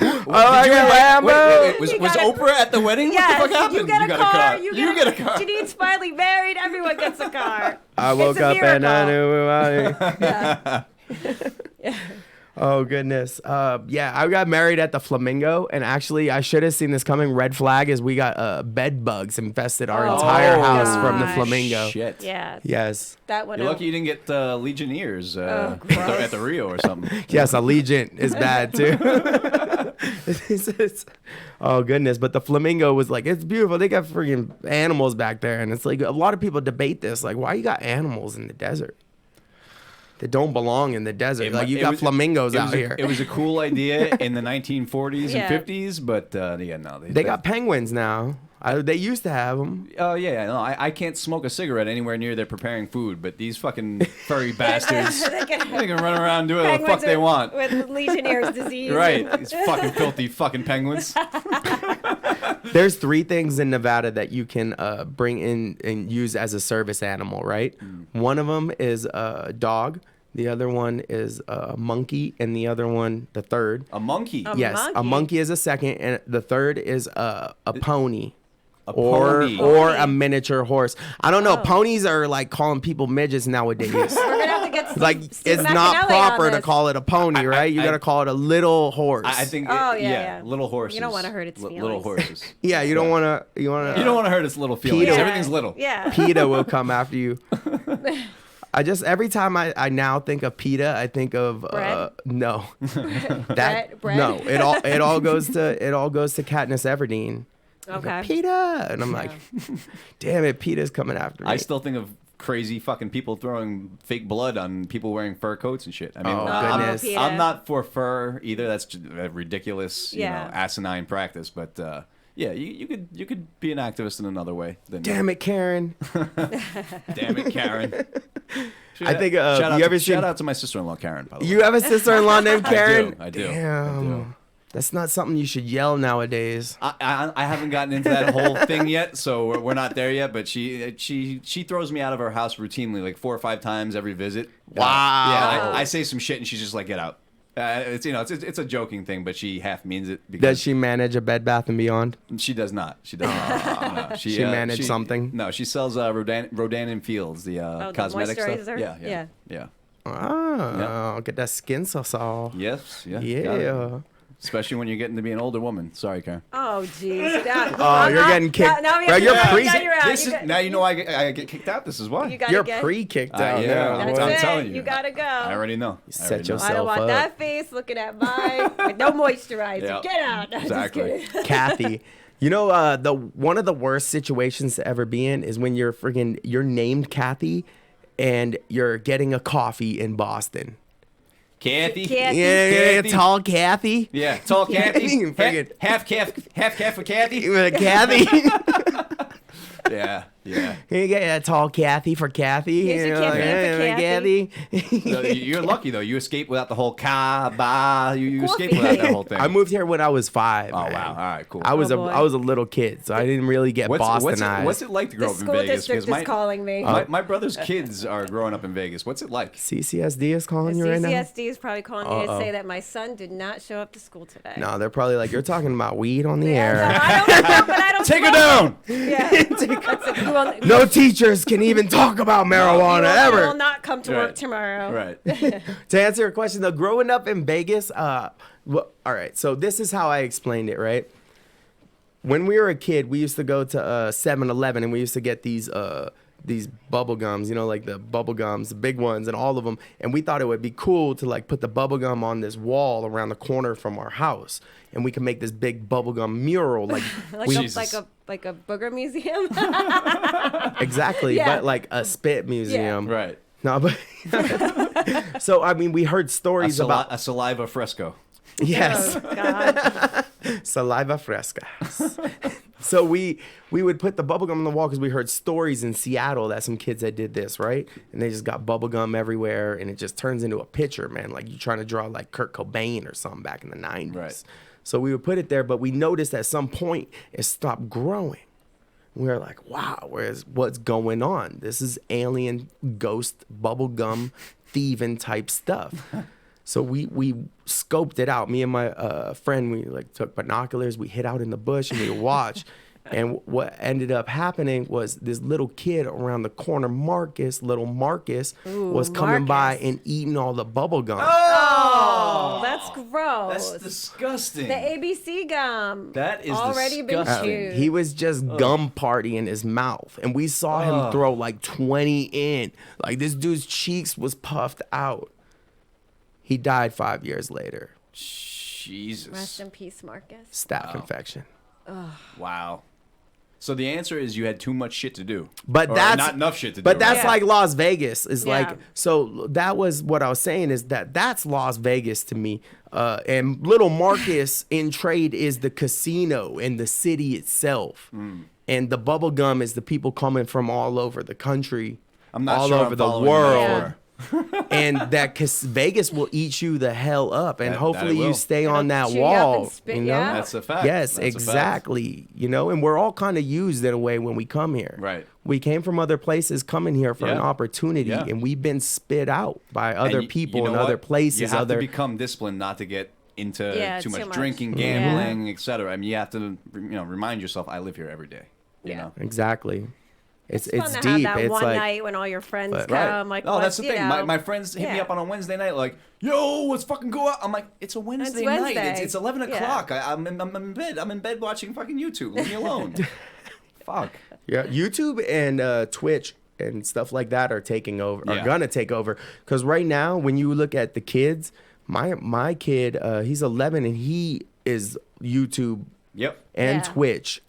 Oh, I got a Lambo. Was You got a- Oprah at the wedding? Yes, What the fuck happened? you get a car. You get a car. Janine's finally married. Everyone gets a car. I woke It's a up and I miracle. knew. Oh goodness. Yeah, I got married at the Flamingo, and actually, I should have seen this coming. Red flag is we got bed bugs infested our entire house from the Flamingo. Shit. Yeah. Yes. That one. You're lucky you didn't get Legionnaires Oh, at the Rio or something. Yes, Allegiant is bad too. Oh goodness, but the Flamingo was like, it's beautiful. They got freaking animals back there, and it's like a lot of people debate this, like, why you got animals in the desert that don't belong in the desert? Like, you got flamingos out here. It was a cool idea in the 1940s Yeah. and 50s, but yeah, no. They got penguins now. They used to have them. Oh yeah, no, I can't smoke a cigarette anywhere near they're preparing food, but these fucking furry bastards, they can run around doing what the fuck they want. With Legionnaire's disease. Right, these fucking filthy fucking penguins. There's 3 things in Nevada that you can bring in and use as a service animal, right? One of them is a dog. The other one is a monkey, and the other one, the third. A monkey? Yes, a monkey is a second, and the third is a pony. pony. Or a miniature horse. I don't know. Ponies are like calling people midgets nowadays. We're gonna have to get Steve, Like, Steve it's not McAnally proper on to this. call it a pony, right? You got to call it a little horse. I think. Oh, yeah. Little horses. You don't wanna hurt its Little feelings. horses. Yeah, you don't want to. You want to. You don't want to hurt its little feelings. PETA. Everything's little. Yeah. PETA will come after you. I just every time I now think of PETA, I think of Bread? no, Bread? no. It all goes to Katniss Everdeen. Okay. PETA, and I'm like, damn it, PETA's coming after me. I still think of crazy fucking people throwing fake blood on people wearing fur coats and shit. I mean, Oh, goodness. I'm not for fur either. That's just a ridiculous, Yeah. asinine practice. But yeah, you could be an activist in another way. Than Damn it, Karen. Damn it, Karen. I think shout out to my sister-in-law Karen. By the way, You have a sister-in-law named Karen? I do. Damn. That's not something you should yell nowadays. I haven't gotten into that whole thing yet, so we're not there yet. But she throws me out of her house routinely, like 4 or 5 times every visit. Wow. Yeah, I say some shit and she's just like, get out. It's a joking thing, but she half means it. Because Does she manage a Bed Bath & Beyond? She does not. She does not. No, She managed something? No, she sells Rodan and Fields, the the cosmetic stuff. moisturizer? Yeah. Oh, get that skin so soft. Yes. Yeah. Yeah. got it. Especially when you're getting to be an older woman. Sorry, Karen. Oh, jeez. Oh, you're getting kicked. Now we Bro, have you're to- pre- now you're out. This is, now you know I get kicked out. This is why. You gotta You're get, pre-kicked out. yeah, now. that's That's I'm it. telling you. You gotta go. I already know. Set I already know. yourself I don't want up. that face looking at mine with no moisturizer. Yeah. Get out. No, Exactly. Just kidding. Kathy. You know, one of the worst situations to ever be in is when you're named Kathy and you're getting a coffee in Boston. Kathy. Kathy. Yeah, Kathy. tall Kathy. Yeah, tall Kathy. Friggin' half calf for Kathy. Kathy. Yeah, yeah. You get a tall Kathy for Kathy. Here's your campaign for Kathy. No, you're lucky though. You escaped without the whole ka-ba. You escaped without that whole thing. I moved here when I was 5. Oh man. wow! All right, cool. I was Oh, boy. I was a little kid, so I didn't really get Bostonized. What's it like to grow The up in school Vegas? district is calling me. My brother's kids are growing up in Vegas. What's it like? CCSD is calling you right now? CCSD is probably calling me to Uh-oh. say that my son did not show up to school today. No, they're probably like, you're talking about weed on the air. I don't Take her smoke. down. Yeah. That's it. You will- No teachers can even talk about marijuana you ever. will not come to work Right. tomorrow. Right. To answer your question, though, growing up in Vegas, all right, so this is how I explained it, right? When we were a kid, we used to go to 7-Eleven, and we used to get these bubble gums, you know, like the bubble gums, the big ones, and all of them. And we thought it would be cool to like put the bubble gum on this wall around the corner from our house, and we can make this big bubble gum mural, like like a booger museum. exactly, Yeah. but like a spit museum, Right. No, but so I mean, we heard stories about a saliva fresco. yes. Oh, God. Saliva fresca. So we would put the bubble gum on the wall because we heard stories in Seattle that some kids that did this, right? And they just got bubble gum everywhere, and it just turns into a picture, man. Like you're trying to draw like Kurt Cobain or something back in the 90s. Right. So we would put it there, but we noticed at some point it stopped growing. We were like, wow, what's going on? This is alien ghost bubble gum thieving type stuff. So we scoped it out. Me and my friend, we like took binoculars. We hid out in the bush and we watched. And what ended up happening was this little kid around the corner, little Marcus, was coming by and eating all the bubble gum. Oh, that's gross. That's disgusting. The ABC gum. That is already disgusting. been chewed. He was just gum party in his mouth, and we saw him throw like 20 in. Like this dude's cheeks was puffed out. He died 5 years later. Jesus. Rest in peace, Marcus. Staph infection. Wow. So the answer is you had too much shit to do. But Or that's not enough shit to do. But that's right? like Las Vegas. It's Yeah. like, so that was what I was saying is that's Las Vegas to me. And Little Marcus in trade is the casino and the city itself. And the bubble gum is the people coming from all over the country, I'm not all sure I'm over the following you world. anymore. And that Vegas will eat you the hell up, and That hopefully it will. you stay on that chew you up and wall. spit You you know, out. That's a fact. yes, That's a fact. exactly. You know, and we're all kind of used in a way when we come here. Right. We came from other places, coming here for an Yeah. opportunity, Yeah. and we've been spit out by other And people you know in other what? places. You have other to become disciplined not to get into Yeah, too too much much. drinking, Yeah. gambling, etc. I mean, you have to, remind yourself, I live here every day. You know. exactly. It's Fun to deep. have that It's one like night when all your friends But- come. Like, Oh, that's the you thing. know. My friends hit me Yeah. up on a Wednesday night, like, "Yo, let's fucking go out." I'm like, "It's a Wednesday night. Wednesday. It's 11 Yeah. o'clock. I'm in bed. I'm in bed watching fucking YouTube. Leave me alone." Fuck. yeah, YouTube and Twitch and stuff like that are taking over. Are Yeah. gonna take over because right now, when you look at the kids, my kid, he's 11 and he is YouTube Yep. and Yeah. Twitch.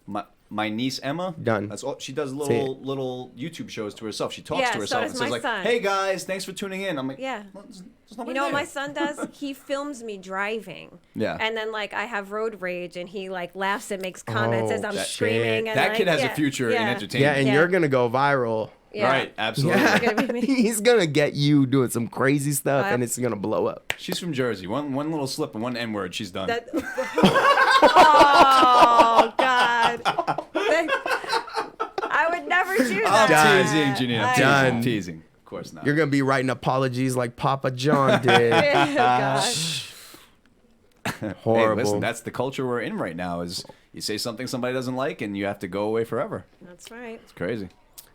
My niece Emma, Done. That's all she does. it. Little YouTube shows to herself. She talks Yeah, to so herself does and says my like, son. "Hey guys, thanks for tuning in." I'm like, Yeah. well, there's You nobody know what there. my son does? He films me driving. Yeah. And then like I have road rage, and he like laughs and makes comments as I'm that screaming. And that like, kid has yeah, a future in yeah. entertainment. Yeah, and you're gonna go viral. Yeah. Right, absolutely. It's gonna be me. He's gonna get you doing some crazy stuff, Yep. and it's gonna blow up. She's from Jersey. One little slip and one N-word, she's done. That, oh God! I would never do I'm that. teasing, Janine. Done. I'm teasing. Of course not. You're gonna be writing apologies like Papa John did. Oh, gosh. Horrible. Hey, listen, that's the culture we're in right now. Is you say something somebody doesn't like, and you have to go away forever. That's right. It's crazy.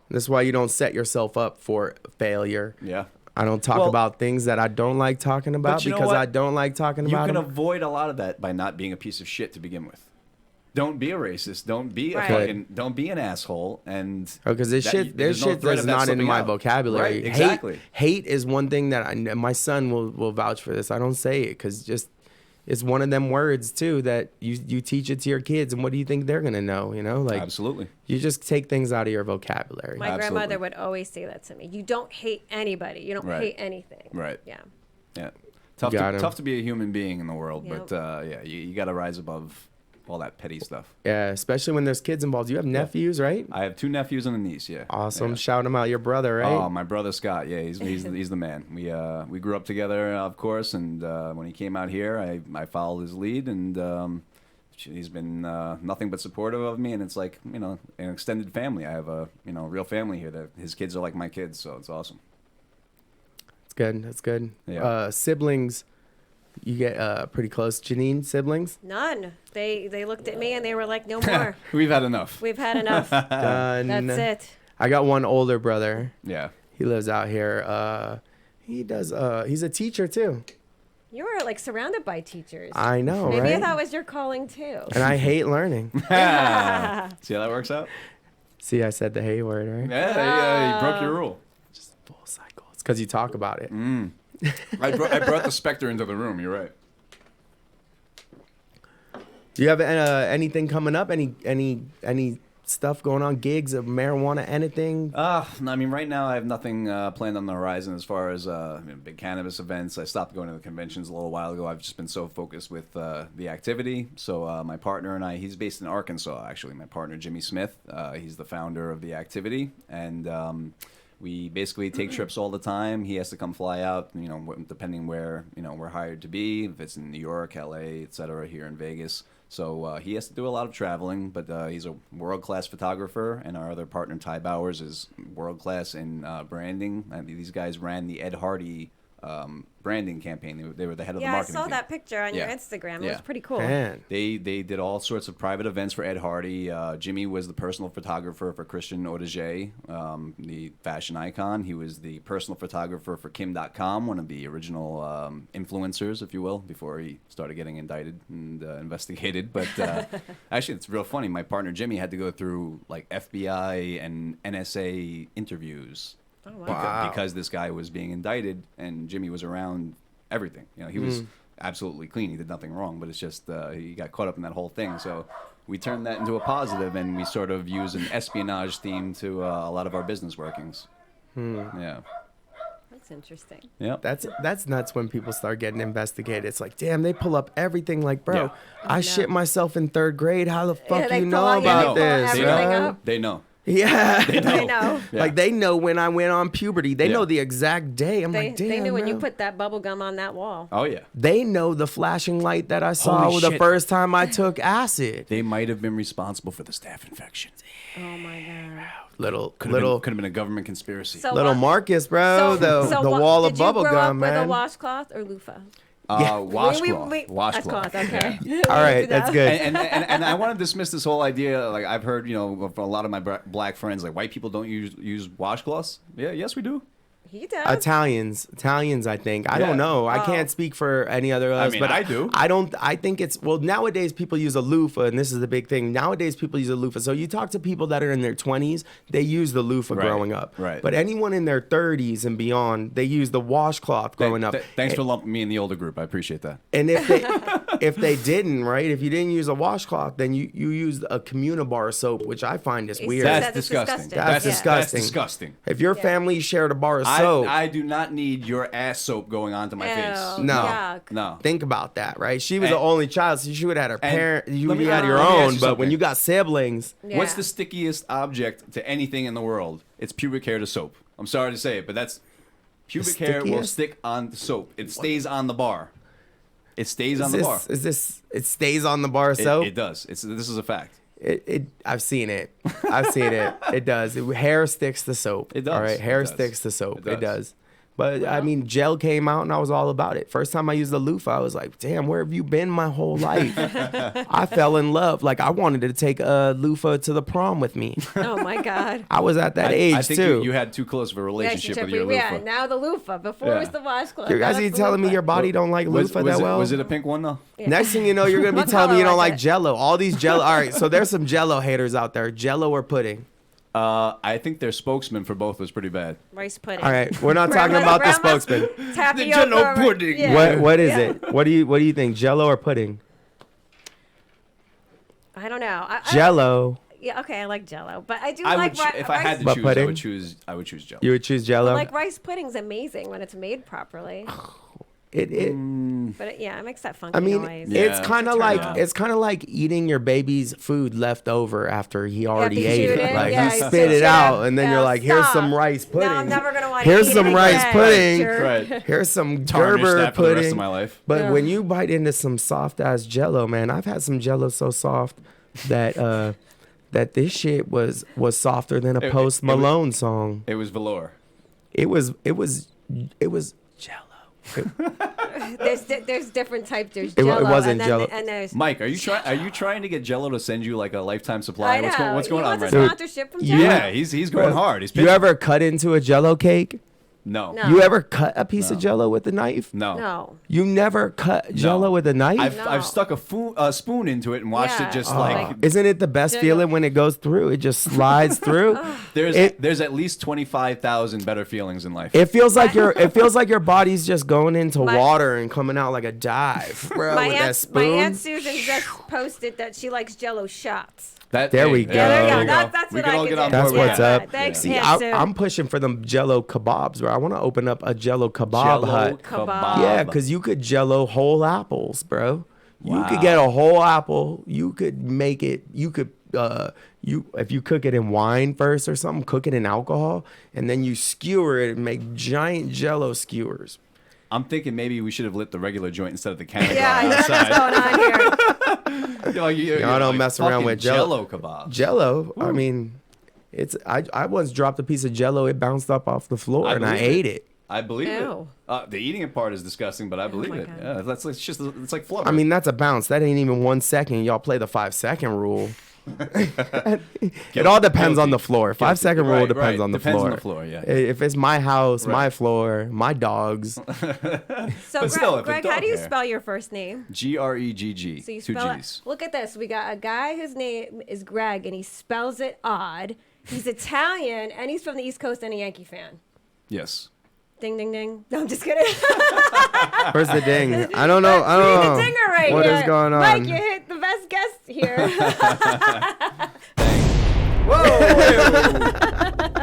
That's why you don't set yourself up for failure. Yeah. I don't talk Well, about things that I don't like talking about you know because what? I don't like talking You about can them. avoid a lot of that by not being a piece of shit to begin with. Don't be a racist. Don't be Right. a fucking. Don't be an asshole. And Because this that- shit, there's this no shit threat is of that not in slipping my out. vocabulary. Right, exactly. Hate is one thing that my son will vouch for this. I don't say it because just it's one of them words too that you teach it to your kids, and what do you think they're gonna know? You know, like Absolutely. you just take things out of your vocabulary. My grandmother would always say that to me. You don't hate anybody. You don't Right. hate anything. Right. Yeah. Yeah. Tough Got him. to be a human being in the world, Yep. but yeah, you got to rise above all that petty stuff. Yeah, especially when there's kids involved. You have nephews, right? I have 2 nephews and a niece. Yeah. Awesome. Yeah. Shout him out, your brother, right? Oh, my brother Scott. Yeah, he's the man. We grew up together, of course, and when he came out here, I followed his lead, and he's been nothing but supportive of me, and it's like, an extended family. I have a real family here. That his kids are like my kids, so it's awesome. It's good. That's good. Yeah. Siblings, you get pretty close. Janine, siblings? None. They looked at me and they were like, no more. We've had enough. We've had enough. Done. That's it. I got one older brother. Yeah. He lives out here. He does. He's a teacher too. You were like surrounded by teachers. I know, Maybe right? I thought it was your calling too. And I hate learning. See how that works out? See, I said the hate word, right? Yeah, you broke your rule. Just full cycle. It's because you talk about it. I brought the specter into the room. You're right. Do you have anything coming up? Any stuff going on? Gigs of marijuana? Anything? I mean, right now I have nothing planned on the horizon as far as big cannabis events. I stopped going to the conventions a little while ago. I've just been so focused with the activity. So my partner and I, he's based in Arkansas, actually. My partner, Jimmy Smith, he's the founder of the activity. And we basically take trips all the time. He has to come fly out, depending where, we're hired to be. If it's in New York, LA, et cetera, here in Vegas. So he has to do a lot of traveling, but he's a world-class photographer, and our other partner, Ty Bowers, is world-class in branding. And these guys ran the Ed Hardy branding campaign. They were the head of the Yeah, I marketing saw team. that picture on your Yeah. Instagram. It Yeah. was pretty cool. Man. They did all sorts of private events for Ed Hardy. Jimmy was the personal photographer for Christian Audigier, the fashion icon. He was the personal photographer for Kim.com, one of the original influencers, if you will, before he started getting indicted and investigated. But actually, it's real funny. My partner Jimmy had to go through like FBI and NSA interviews. Oh, wow. Because this guy was being indicted, and Jimmy was around everything. He was absolutely clean. He did nothing wrong, but it's just he got caught up in that whole thing. So we turned that into a positive, and we sort of use an espionage theme to a lot of our business workings. Yeah. That's interesting. Yeah. That's nuts when people start getting investigated. It's like, damn, they pull up everything. Like, bro, Yeah. I shit myself in 3rd grade. How the fuck they you pull know out- about they pull this? everything right? up. They know. Yeah. They know. They know. Yeah. Like, they know when I went on puberty. They Yeah. know the exact day. I'm They, like, damn, they knew when you bro. put that bubble gum on that wall. Oh, yeah. They know the flashing light that I saw Holy the shit. first time I took acid. They might have been responsible for the staph infection. Oh my god. Little Could have been a government conspiracy. So little what- Marcus, bro. the wall of did you bubble grow gum, up with man. a washcloth or loofah? Washcloth. Washcloth. Okay. All right, that's good. And I want to dismiss this whole idea. Like I've heard, from a lot of my black friends, like white people don't use washcloths. Yeah, yes we do. He does. Italians, I think. I Yeah. don't know. I Oh. can't speak for any other others, mean, but I do. I think it's, well, nowadays people use a loofah, and this is the big thing. Nowadays people use a loofah. So you talk to people that are in their 20s, they use the loofah Right, growing up. right. But anyone in their 30s and beyond, they use the washcloth growing up. Thanks for lumping me in the older group. I appreciate that. And if they didn't, right? If you didn't use a washcloth, then you used a Communibar soap, which I find is weird. That's disgusting. That's disgusting. That's disgusting. If your family shared a bar of soap, I do not need your ass soap going onto my face. Ew, No. yuck. No. think about that, right? She was And- the only child, so she would have had her and parent. You let me- had your let me ask own, you but when something. you got siblings, What's Yeah. the stickiest object to anything in the world? It's pubic hair to soap. I'm sorry to say it, but that's pubic hair will stickiest? stick on the soap. It stays on the bar. It stays on the bar. it stays on the bar soap? It does. This is a fact. I've seen it. It does. Hair sticks to soap. It does. All right, hair It does. sticks to soap. It It does. But I mean, gel came out and I was all about it. First time I used the loofah, I was like, damn, where have you been my whole life? I fell in love. Like, I wanted to take a loofah to the prom with me. Oh my god. I was at that age I think too. you had too close of a relationship with your Yeah, loofah. now the loofah. Before it was the washcloth. You guys now are it's the telling me loofah. your body don't like loofah that well? Was it a pink one though? Next thing you know, you're gonna be What telling me you color don't was like it? Jello. All these Jello. All right, so there's some Jello haters out there. Jello or pudding? I think their spokesman for both was pretty bad. Rice pudding. All right, we're not talking about the spokesman. Tapioca. Jell-O pudding. Yeah. What is it? What do you think? Jello or pudding? I don't know. Jello. Yeah, okay, I like Jello, but I do I like would, if I had to But choose, pudding? I would choose Jello. You would choose Jello. like rice pudding's amazing when it's made properly. It But yeah, it makes that funky I mean, noise. it's Yeah. kind of Turn like on. it's kind of like eating your baby's food left over after he already you ate chewed it. it, Like yeah, you you spit it chewed out, it. and then Yeah, you're like, "Here's stop. some rice pudding. No, I'm never gonna want to Here's eat some it rice again. pudding. Jerk. Right. Here's some Tarnish Gerber that for the pudding." rest of my life. But Yeah. when you bite into some soft ass Jello, man, I've had some Jello so soft that that this shit was softer than a Post Malone song. It was velour. It was Jello. There's different types. There's It Jello, wasn't and then Jell-O. and there's. Mike, are you trying to get Jello to send you like a lifetime supply? I know. What's going He on wants right a now? sponsorship from Jello. Yeah, he's going hard. He's You ever cut into a Jello cake? No. No. You ever cut a piece of Jello with a knife? No. No. You never cut Jello with a knife? I've stuck a spoon into it and watched Yeah. it just Oh, like. isn't it the best Jiggle. feeling when it goes through? It just slides through. There's at least 25,000 better feelings in life. It feels like your body's just going into water and coming out like a dive, bro. My with that aunt, spoon. my aunt Susan just posted that she likes Jello shots. There we go. Yeah, there you There go. we That's We what can I all could get do. on That's board with what's that. up. Thanks, See, Aunt Sue. I'm pushing for them Jello kebabs, bro. I want to open up a Jello kebab Jello hut. kebab. Yeah, because you could Jello whole apples, bro. You could get a whole apple. You could make it. You could if you cook it in wine first or something, cook it in alcohol, and then you skewer it and make giant Jello skewers. I'm thinking maybe we should have lit the regular joint instead of the candle Yeah, bar I know what's going on here. Y'all don't mess around with Jello kebab. Jello. I mean, I once dropped a piece of Jello. It bounced up off the floor, and I ate it. I believe Ew. it. The eating it part is disgusting, but I believe it. Yeah, it's like flubber. I mean, that's a bounce. That ain't even 1 second. Y'all play the 5-second rule. It all depends on the floor. 5-second rule Right, depends right. on the Depends floor. on the floor, yeah. If it's my house, my Right. floor, my dogs. So, But still, if Greg, it's how do you dog hair. spell your first name? Gregg. So you Two spell G's. it. Look at this. We got a guy whose name is Greg, and he spells it odd. He's Italian, and he's from the East Coast, and a Yankee fan. Yes. Ding, ding, ding. No, I'm just kidding. Where's the ding? I don't know. I We don't need know. the dinger right What here. is going on? Mike, you hit the best guest here.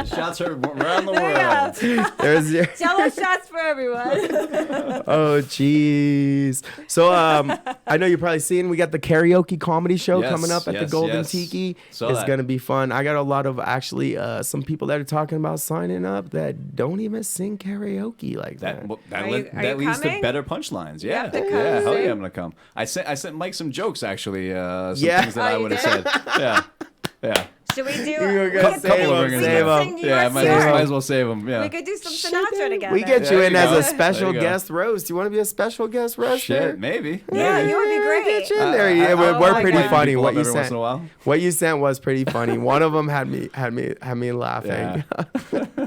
Shots heard around the There you world. go. There's your Jello shots for everyone. Oh, jeez. So, I know you've probably seen we got the karaoke comedy show Yes, coming up at the yes, Golden yes. Tiki. Saw It's that. gonna be fun. I got a lot of actually some people that are talking about signing up that don't even sing karaoke like that. Are you leads to coming? better punchlines. You Yeah, have to come yeah, hell sing. yeah, I'm gonna come. I sent Mike some jokes actually. Some Yeah. things that Oh, I you would have did? said. Yeah, yeah. Should we do? You're we gonna could save sing- them, we could save 'em. sing New Yeah, York might City. as well save them. Yeah. We could do some Sinatra together. We get you There in you as go. a special There you go. guest roast. You want to be a special guest roaster? Shit, maybe. Yeah, maybe. you would be great. Get you in there. Yeah, I we're like pretty lighting funny. people What up you every once sent, in a while. what you sent was pretty funny. One of them had me laughing.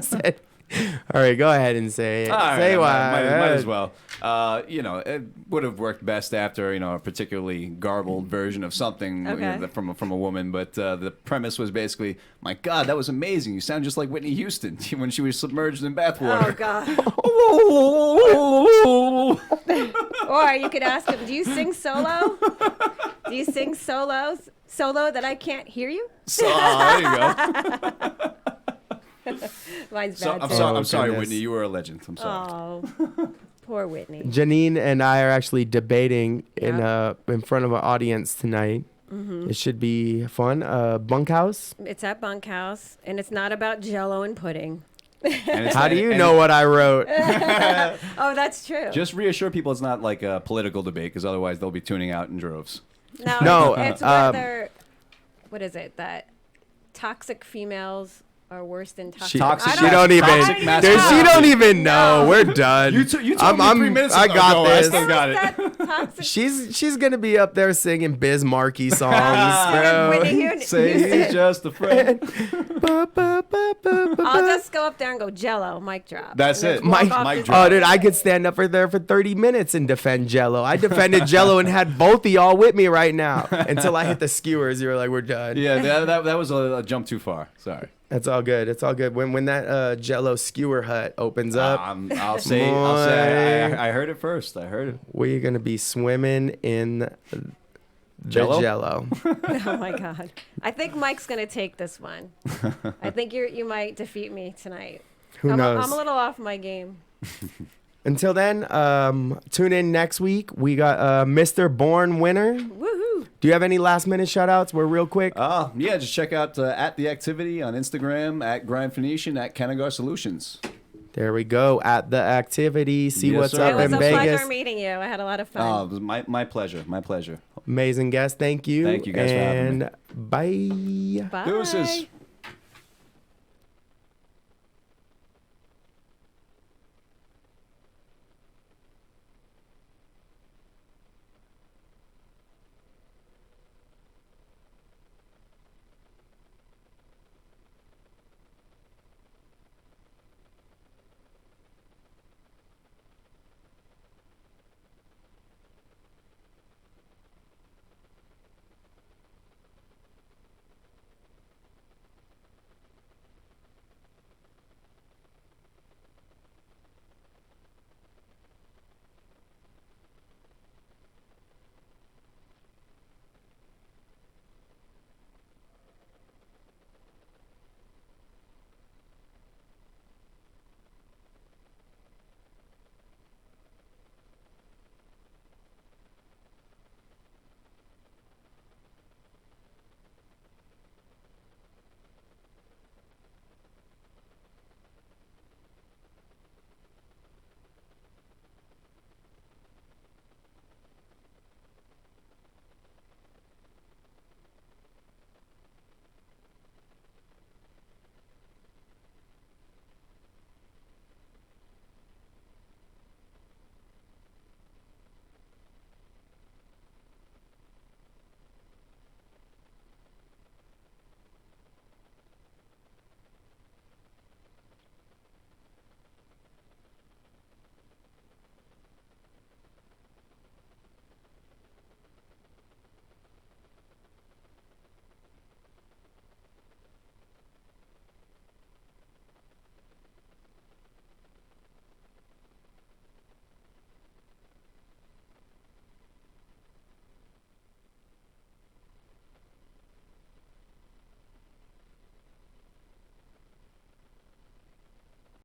Said, all right, go ahead and say it. All right, say I why. might as well. It would have worked best after a particularly garbled version of something Okay. from a woman. But the premise was basically, my God, that was amazing. You sound just like Whitney Houston when she was submerged in Oh bathwater. God. Or you could ask him, do you sing solo? Do you sing solo that I can't hear you? So, there you go. Mine's So, bad. I'm too. sorry, I'm sorry, goodness. Whitney. You were a legend. I'm sorry. Oh, poor Whitney. Janine and I are actually debating Yeah. in front of an audience tonight. Mhm. It should be fun. Bunkhouse. It's at Bunkhouse, and it's not about Jello and pudding. How do you know what I wrote? Oh, that's true. Just reassure people it's not like a political debate, because otherwise they'll be tuning out in droves. No, it's whether what is it that toxic females are worse than toxic. She don't even. She don't even know. We're done. You told me 3 minutes I ago. got No, this. I still got it. She's gonna be up there singing Biz Markie songs, bro. Whitney Say he's just a friend. I'll just go up there and go Jello, mic drop. That's And it. just walk Mike, off the oh, stage. dude, I could stand up for 30 minutes and defend Jello. I defended Jello and had both of y'all with me right now until I hit the skewers. You were like, we're done. Yeah, that was a jump too far. Sorry. It's all good. It's all good. When that Jello skewer hut opens up, I'll say I heard it first. I heard it. we're gonna be swimming in the Jell-O? Jello. Oh my God. I think Mike's gonna take this one. I think you might defeat me tonight. Who knows? I'm a little off my game. Until then, tune in next week. We got Mr. Born Winner. Woohoo! Do you have any last minute shout outs? We're real quick. Yeah, just check out at The Activity on Instagram, at Grind Phoenician, at Canagar Solutions. There we go. At The Activity. See Yes, what's sir. up It was in a Vegas. pleasure meeting you. I had a lot of fun. Oh, it was my pleasure. My pleasure. Amazing guest. Thank you. Thank you guys for having me. And bye. Bye. Deuces.